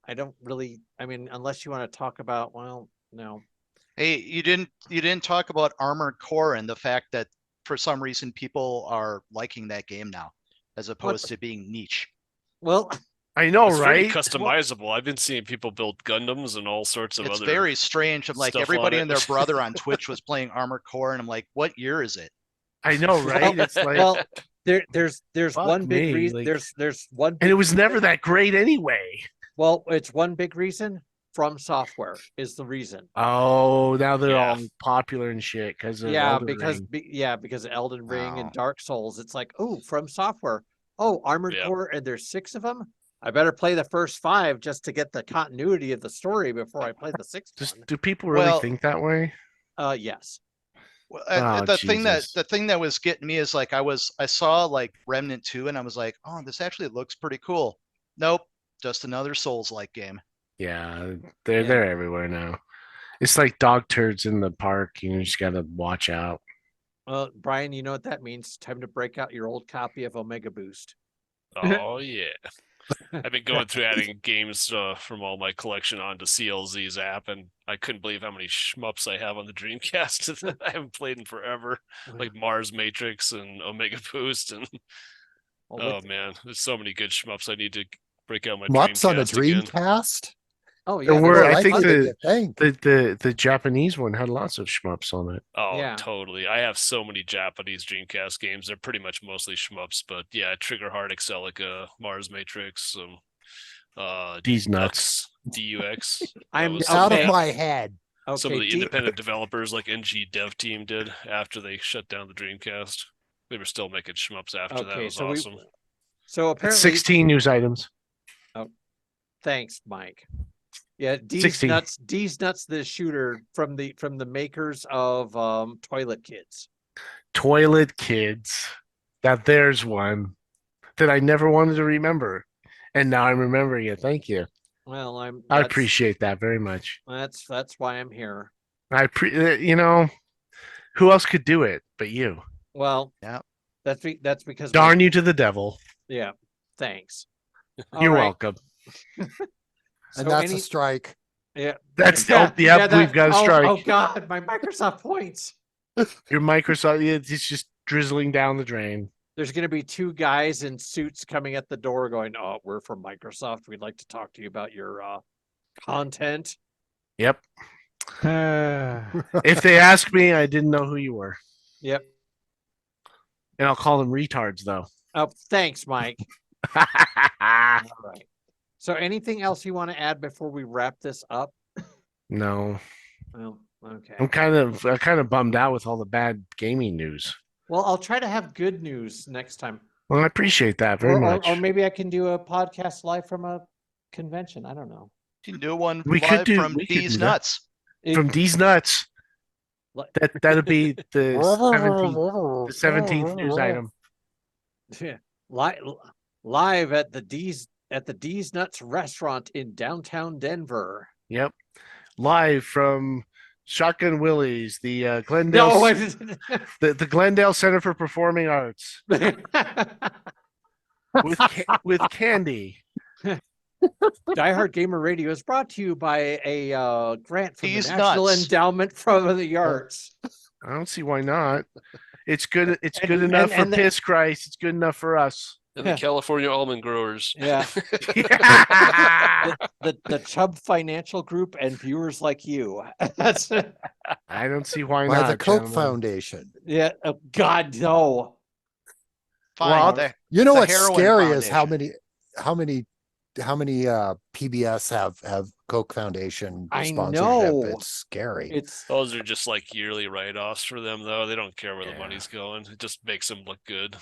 I don't really. I mean, unless you want to talk about, well, no. Hey, you didn't talk about Armored Core and the fact that for some reason people are liking that game now, as opposed to being niche. Well, I know, it's right? Very customizable. I've been seeing people build Gundams and all sorts of It's other. very strange. I'm like, everybody and their brother on Twitch was playing Armored Core, and I'm like, what year is it? I know, right? It's like, well, there's one big reason. Like, there's one, and it was never that great anyway. Well, it's one big reason. From Software is the reason. Oh, now they're all popular and shit because of Elden Ring. Because Elden Ring and Dark Souls. It's like, oh, From Software. Oh, Armored Core, and there's 6 of them. I better play the first 5 just to get the continuity of the story before I play the 6th one. Do people really think that way? Yes. Well, the thing that was getting me is like I saw like Remnant 2 and I was like, oh, this actually looks pretty cool. Nope, just another Souls-like game. Yeah, they're everywhere now. It's like dog turds in the park. You just gotta watch out. Well, Brian, you know what that means? Time to break out your old copy of Omega Boost. Oh yeah. I've been going through adding games from all my collection onto CLZ's app, and I couldn't believe how many shmups I have on the Dreamcast that I haven't played in forever, like Mars Matrix and Omega Boost, and man, there's so many good shmups. I need to break out my shmups on a Dreamcast. Dreamcast. Oh yeah, I think the Japanese one had lots of shmups on it. Oh, yeah. Totally. I have so many Japanese Dreamcast games. They're pretty much mostly shmups, but yeah, Triggerheart, Excelica, Mars Matrix, these nuts, DUX. I'm out of my head. Some of the independent developers like NG Dev Team did after they shut down the Dreamcast. They were still making shmups after that. It was awesome. So apparently 16 news items. Oh, thanks, Mike. Yeah, D's 16. nuts. D's nuts. The shooter from the makers of Toilet Kids. Toilet Kids. Now there's one that I never wanted to remember, and now I'm remembering it. Thank you. Well, I appreciate that very much. That's why I'm here. Who else could do it but you? Well, Yeah. That's because Darn you to the devil. Yeah. Thanks. You're welcome. And that's a strike. Yeah. That's yeah, we've got a strike. Oh God, my Microsoft points. Your Microsoft, it's just drizzling down the drain. There's going to be two guys in suits coming at the door going, "Oh, we're from Microsoft. We'd like to talk to you about your content." Yep. If they ask me, I didn't know who you were. Yep. And I'll call them retards, though. Oh, thanks, Mike. All right. So anything else you want to add before we wrap this up? No. Well, okay. I'm kind of bummed out with all the bad gaming news. Well, I'll try to have good news next time. Well, I appreciate that very much. Or maybe I can do a podcast live from a convention. I don't know. You can do one We live could do- from we could D's do that. Nuts. From D's Nuts. That'd be the 17th news item. Yeah. Live at the D's Nuts restaurant in downtown Denver. Yep. Live from Shotgun Willie's, the Glendale the Glendale Center for Performing Arts. with candy. Diehard Gamer Radio is brought to you by a grant from D's the National Nuts. Endowment for the Arts. I don't see why not. It's good. It's good enough for Piss Christ. It's good enough for us. And the California almond growers. Yeah. the Chubb Financial Group and viewers like you. That's I don't see why By not. the Koch gentlemen. Foundation. yeah. Oh, God, no. Fine. Well, You know The what's Heroin scary is how Foundation. many PBS have Koch Foundation I sponsorship. know. It's scary. It's Those are just like yearly write-offs for them, though. They don't care where the Yeah. money's going. It just makes them look good,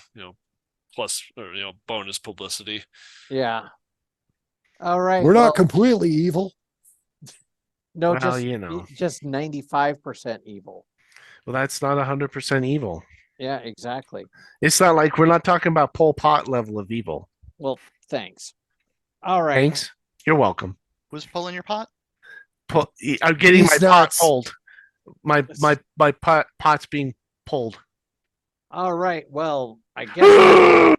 plus or bonus publicity. yeah. All right. We're well, not completely evil. no, Well, just 95% evil. Well, that's not 100% evil. Yeah, exactly. It's not like we're not talking about Pol Pot level of evil. Well, thanks. All right. Thanks. You're welcome. Who's pulling your pot? I'm getting my These pot nuts. pulled. My pot's being pulled. All right. Well, I guess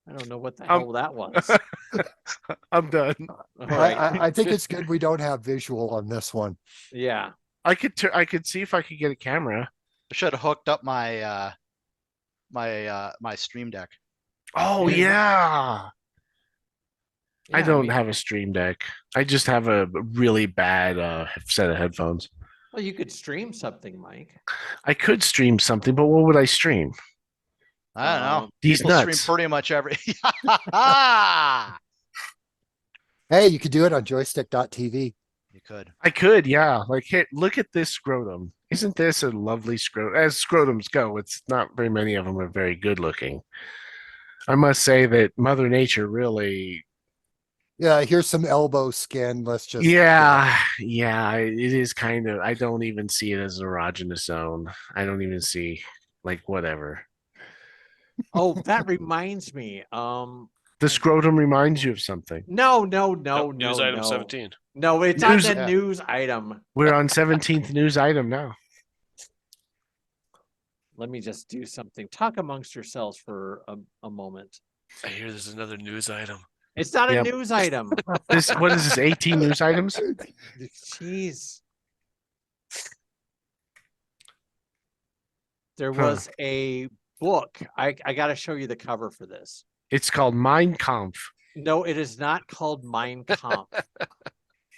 I don't know what the hell that was. I'm done. All right. I think it's good we don't have visual on this one. Yeah. I could see if I could get a camera. I should have hooked up my my Stream Deck. Oh yeah. I Yeah, don't mean, have a Stream Deck. I just have a really bad set of headphones. Well, you could stream something, Mike. I could stream something, but what would I stream? I don't know. These People nuts. stream pretty much every. Hey, you could do it on joystick.tv. You could. I could, yeah. Like, hey, look at this scrotum. Isn't this a lovely scrotum? As scrotums go, it's not very many of them are very good looking. I must say that Mother Nature really. Yeah, here's some elbow skin. Let's just Yeah, it is kind of. I don't even see it as an erogenous zone. I don't even see, like, whatever. Oh, that reminds me. The scrotum reminds you of something. No. News item 17. No, it's News- not the news item. We're on 17th news item now. Let me just do something. Talk amongst yourselves for a moment. I hear there's another news item. It's not a Yep. news item. What is this? 18 news items? Jeez. There Huh. was a book. I got to show you the cover for this. It's called Mein Kampf. No, it is not called Mein Kampf.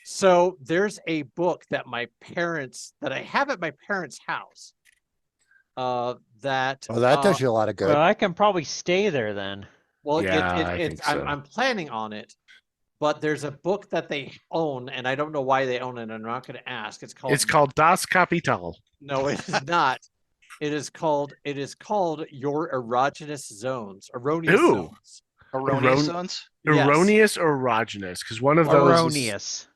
So there's a book that I have at my parents' house. That Oh, that does you a lot of good. Well, I can probably stay there then. Well, Yeah, I think so. I'm planning on it, but there's a book that they own, and I don't know why they own it. I'm not going to ask. It's called Das Kapital. No, it is not. It is called Your Erogenous Zones. Erroneous Ooh. Zones. Erroneous zones? Yes. Erroneous or erogenous? Because one of those. Erroneous.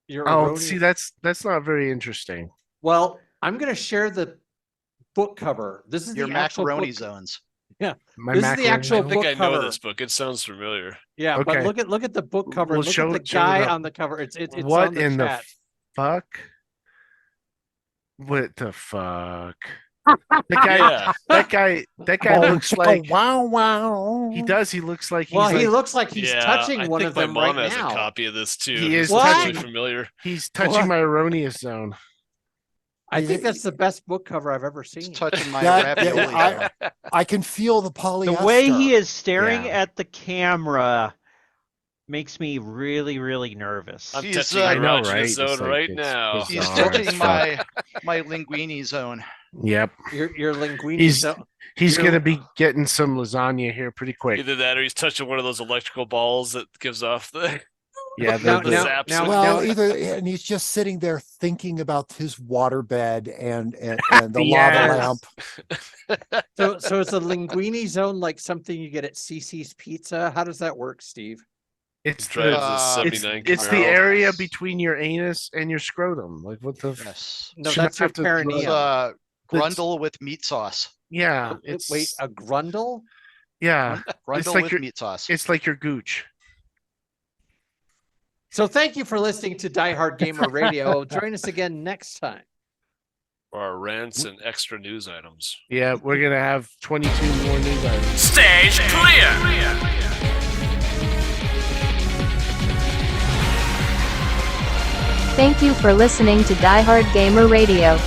You're Oh, erroneous. see, that's not very interesting. Well, I'm going to share the book cover. This is Your the actual macaroni book. zones. Yeah, My this is the macaroni actual I zone? think book I know cover. this book. It sounds familiar. Yeah, Okay. but look at the book cover. Well, And look show- at the show it guy up. on the cover. It's What on the in the chat. fuck? What the fuck? That guy, Yeah. that guy Oh, looks chicka, like wow, wow. he does. He looks like he's Well, he like looks like he's yeah, touching I one think of my them mom right has now. a copy of this too. He is It's totally touching- familiar. he's touching What? my erroneous zone. I think that's the best book cover I've ever seen. It's touching my That- ravioli that- zone. I can feel the polyester. The way he is staring Yeah. at the camera makes me really, really nervous. I'm He's, touching I the know, erogenous right? It's zone like right it's now. bizarre. He's Oh, touching that's my linguini zone. Yep. Your linguini. He's- zone. He's You're- gonna be getting some lasagna here pretty quick. Either that or he's touching one of those electrical balls that gives off the Yeah. Now- the now- zaps. now- Well, either and he's just sitting there thinking about his waterbed and the Yes. lava lamp. So is the linguini zone like something you get at CC's Pizza? How does that work, Steve? It's drives the, a it's, 79 it's the Camaro. area between your anus and your scrotum. Like what the? Yes. No, Shouldn't that's your have to- perineum. Grundle with meat sauce. Yeah. Wait, It's Wait, a grundle? yeah. Grundle like with your- meat sauce. It's like your gooch. So thank you for listening to Diehard Gamer Radio. Join us again next time. Or our rants and extra news items. Yeah, we're gonna have 22 more news items. Stage clear. Thank you for listening to Diehard Gamer Radio.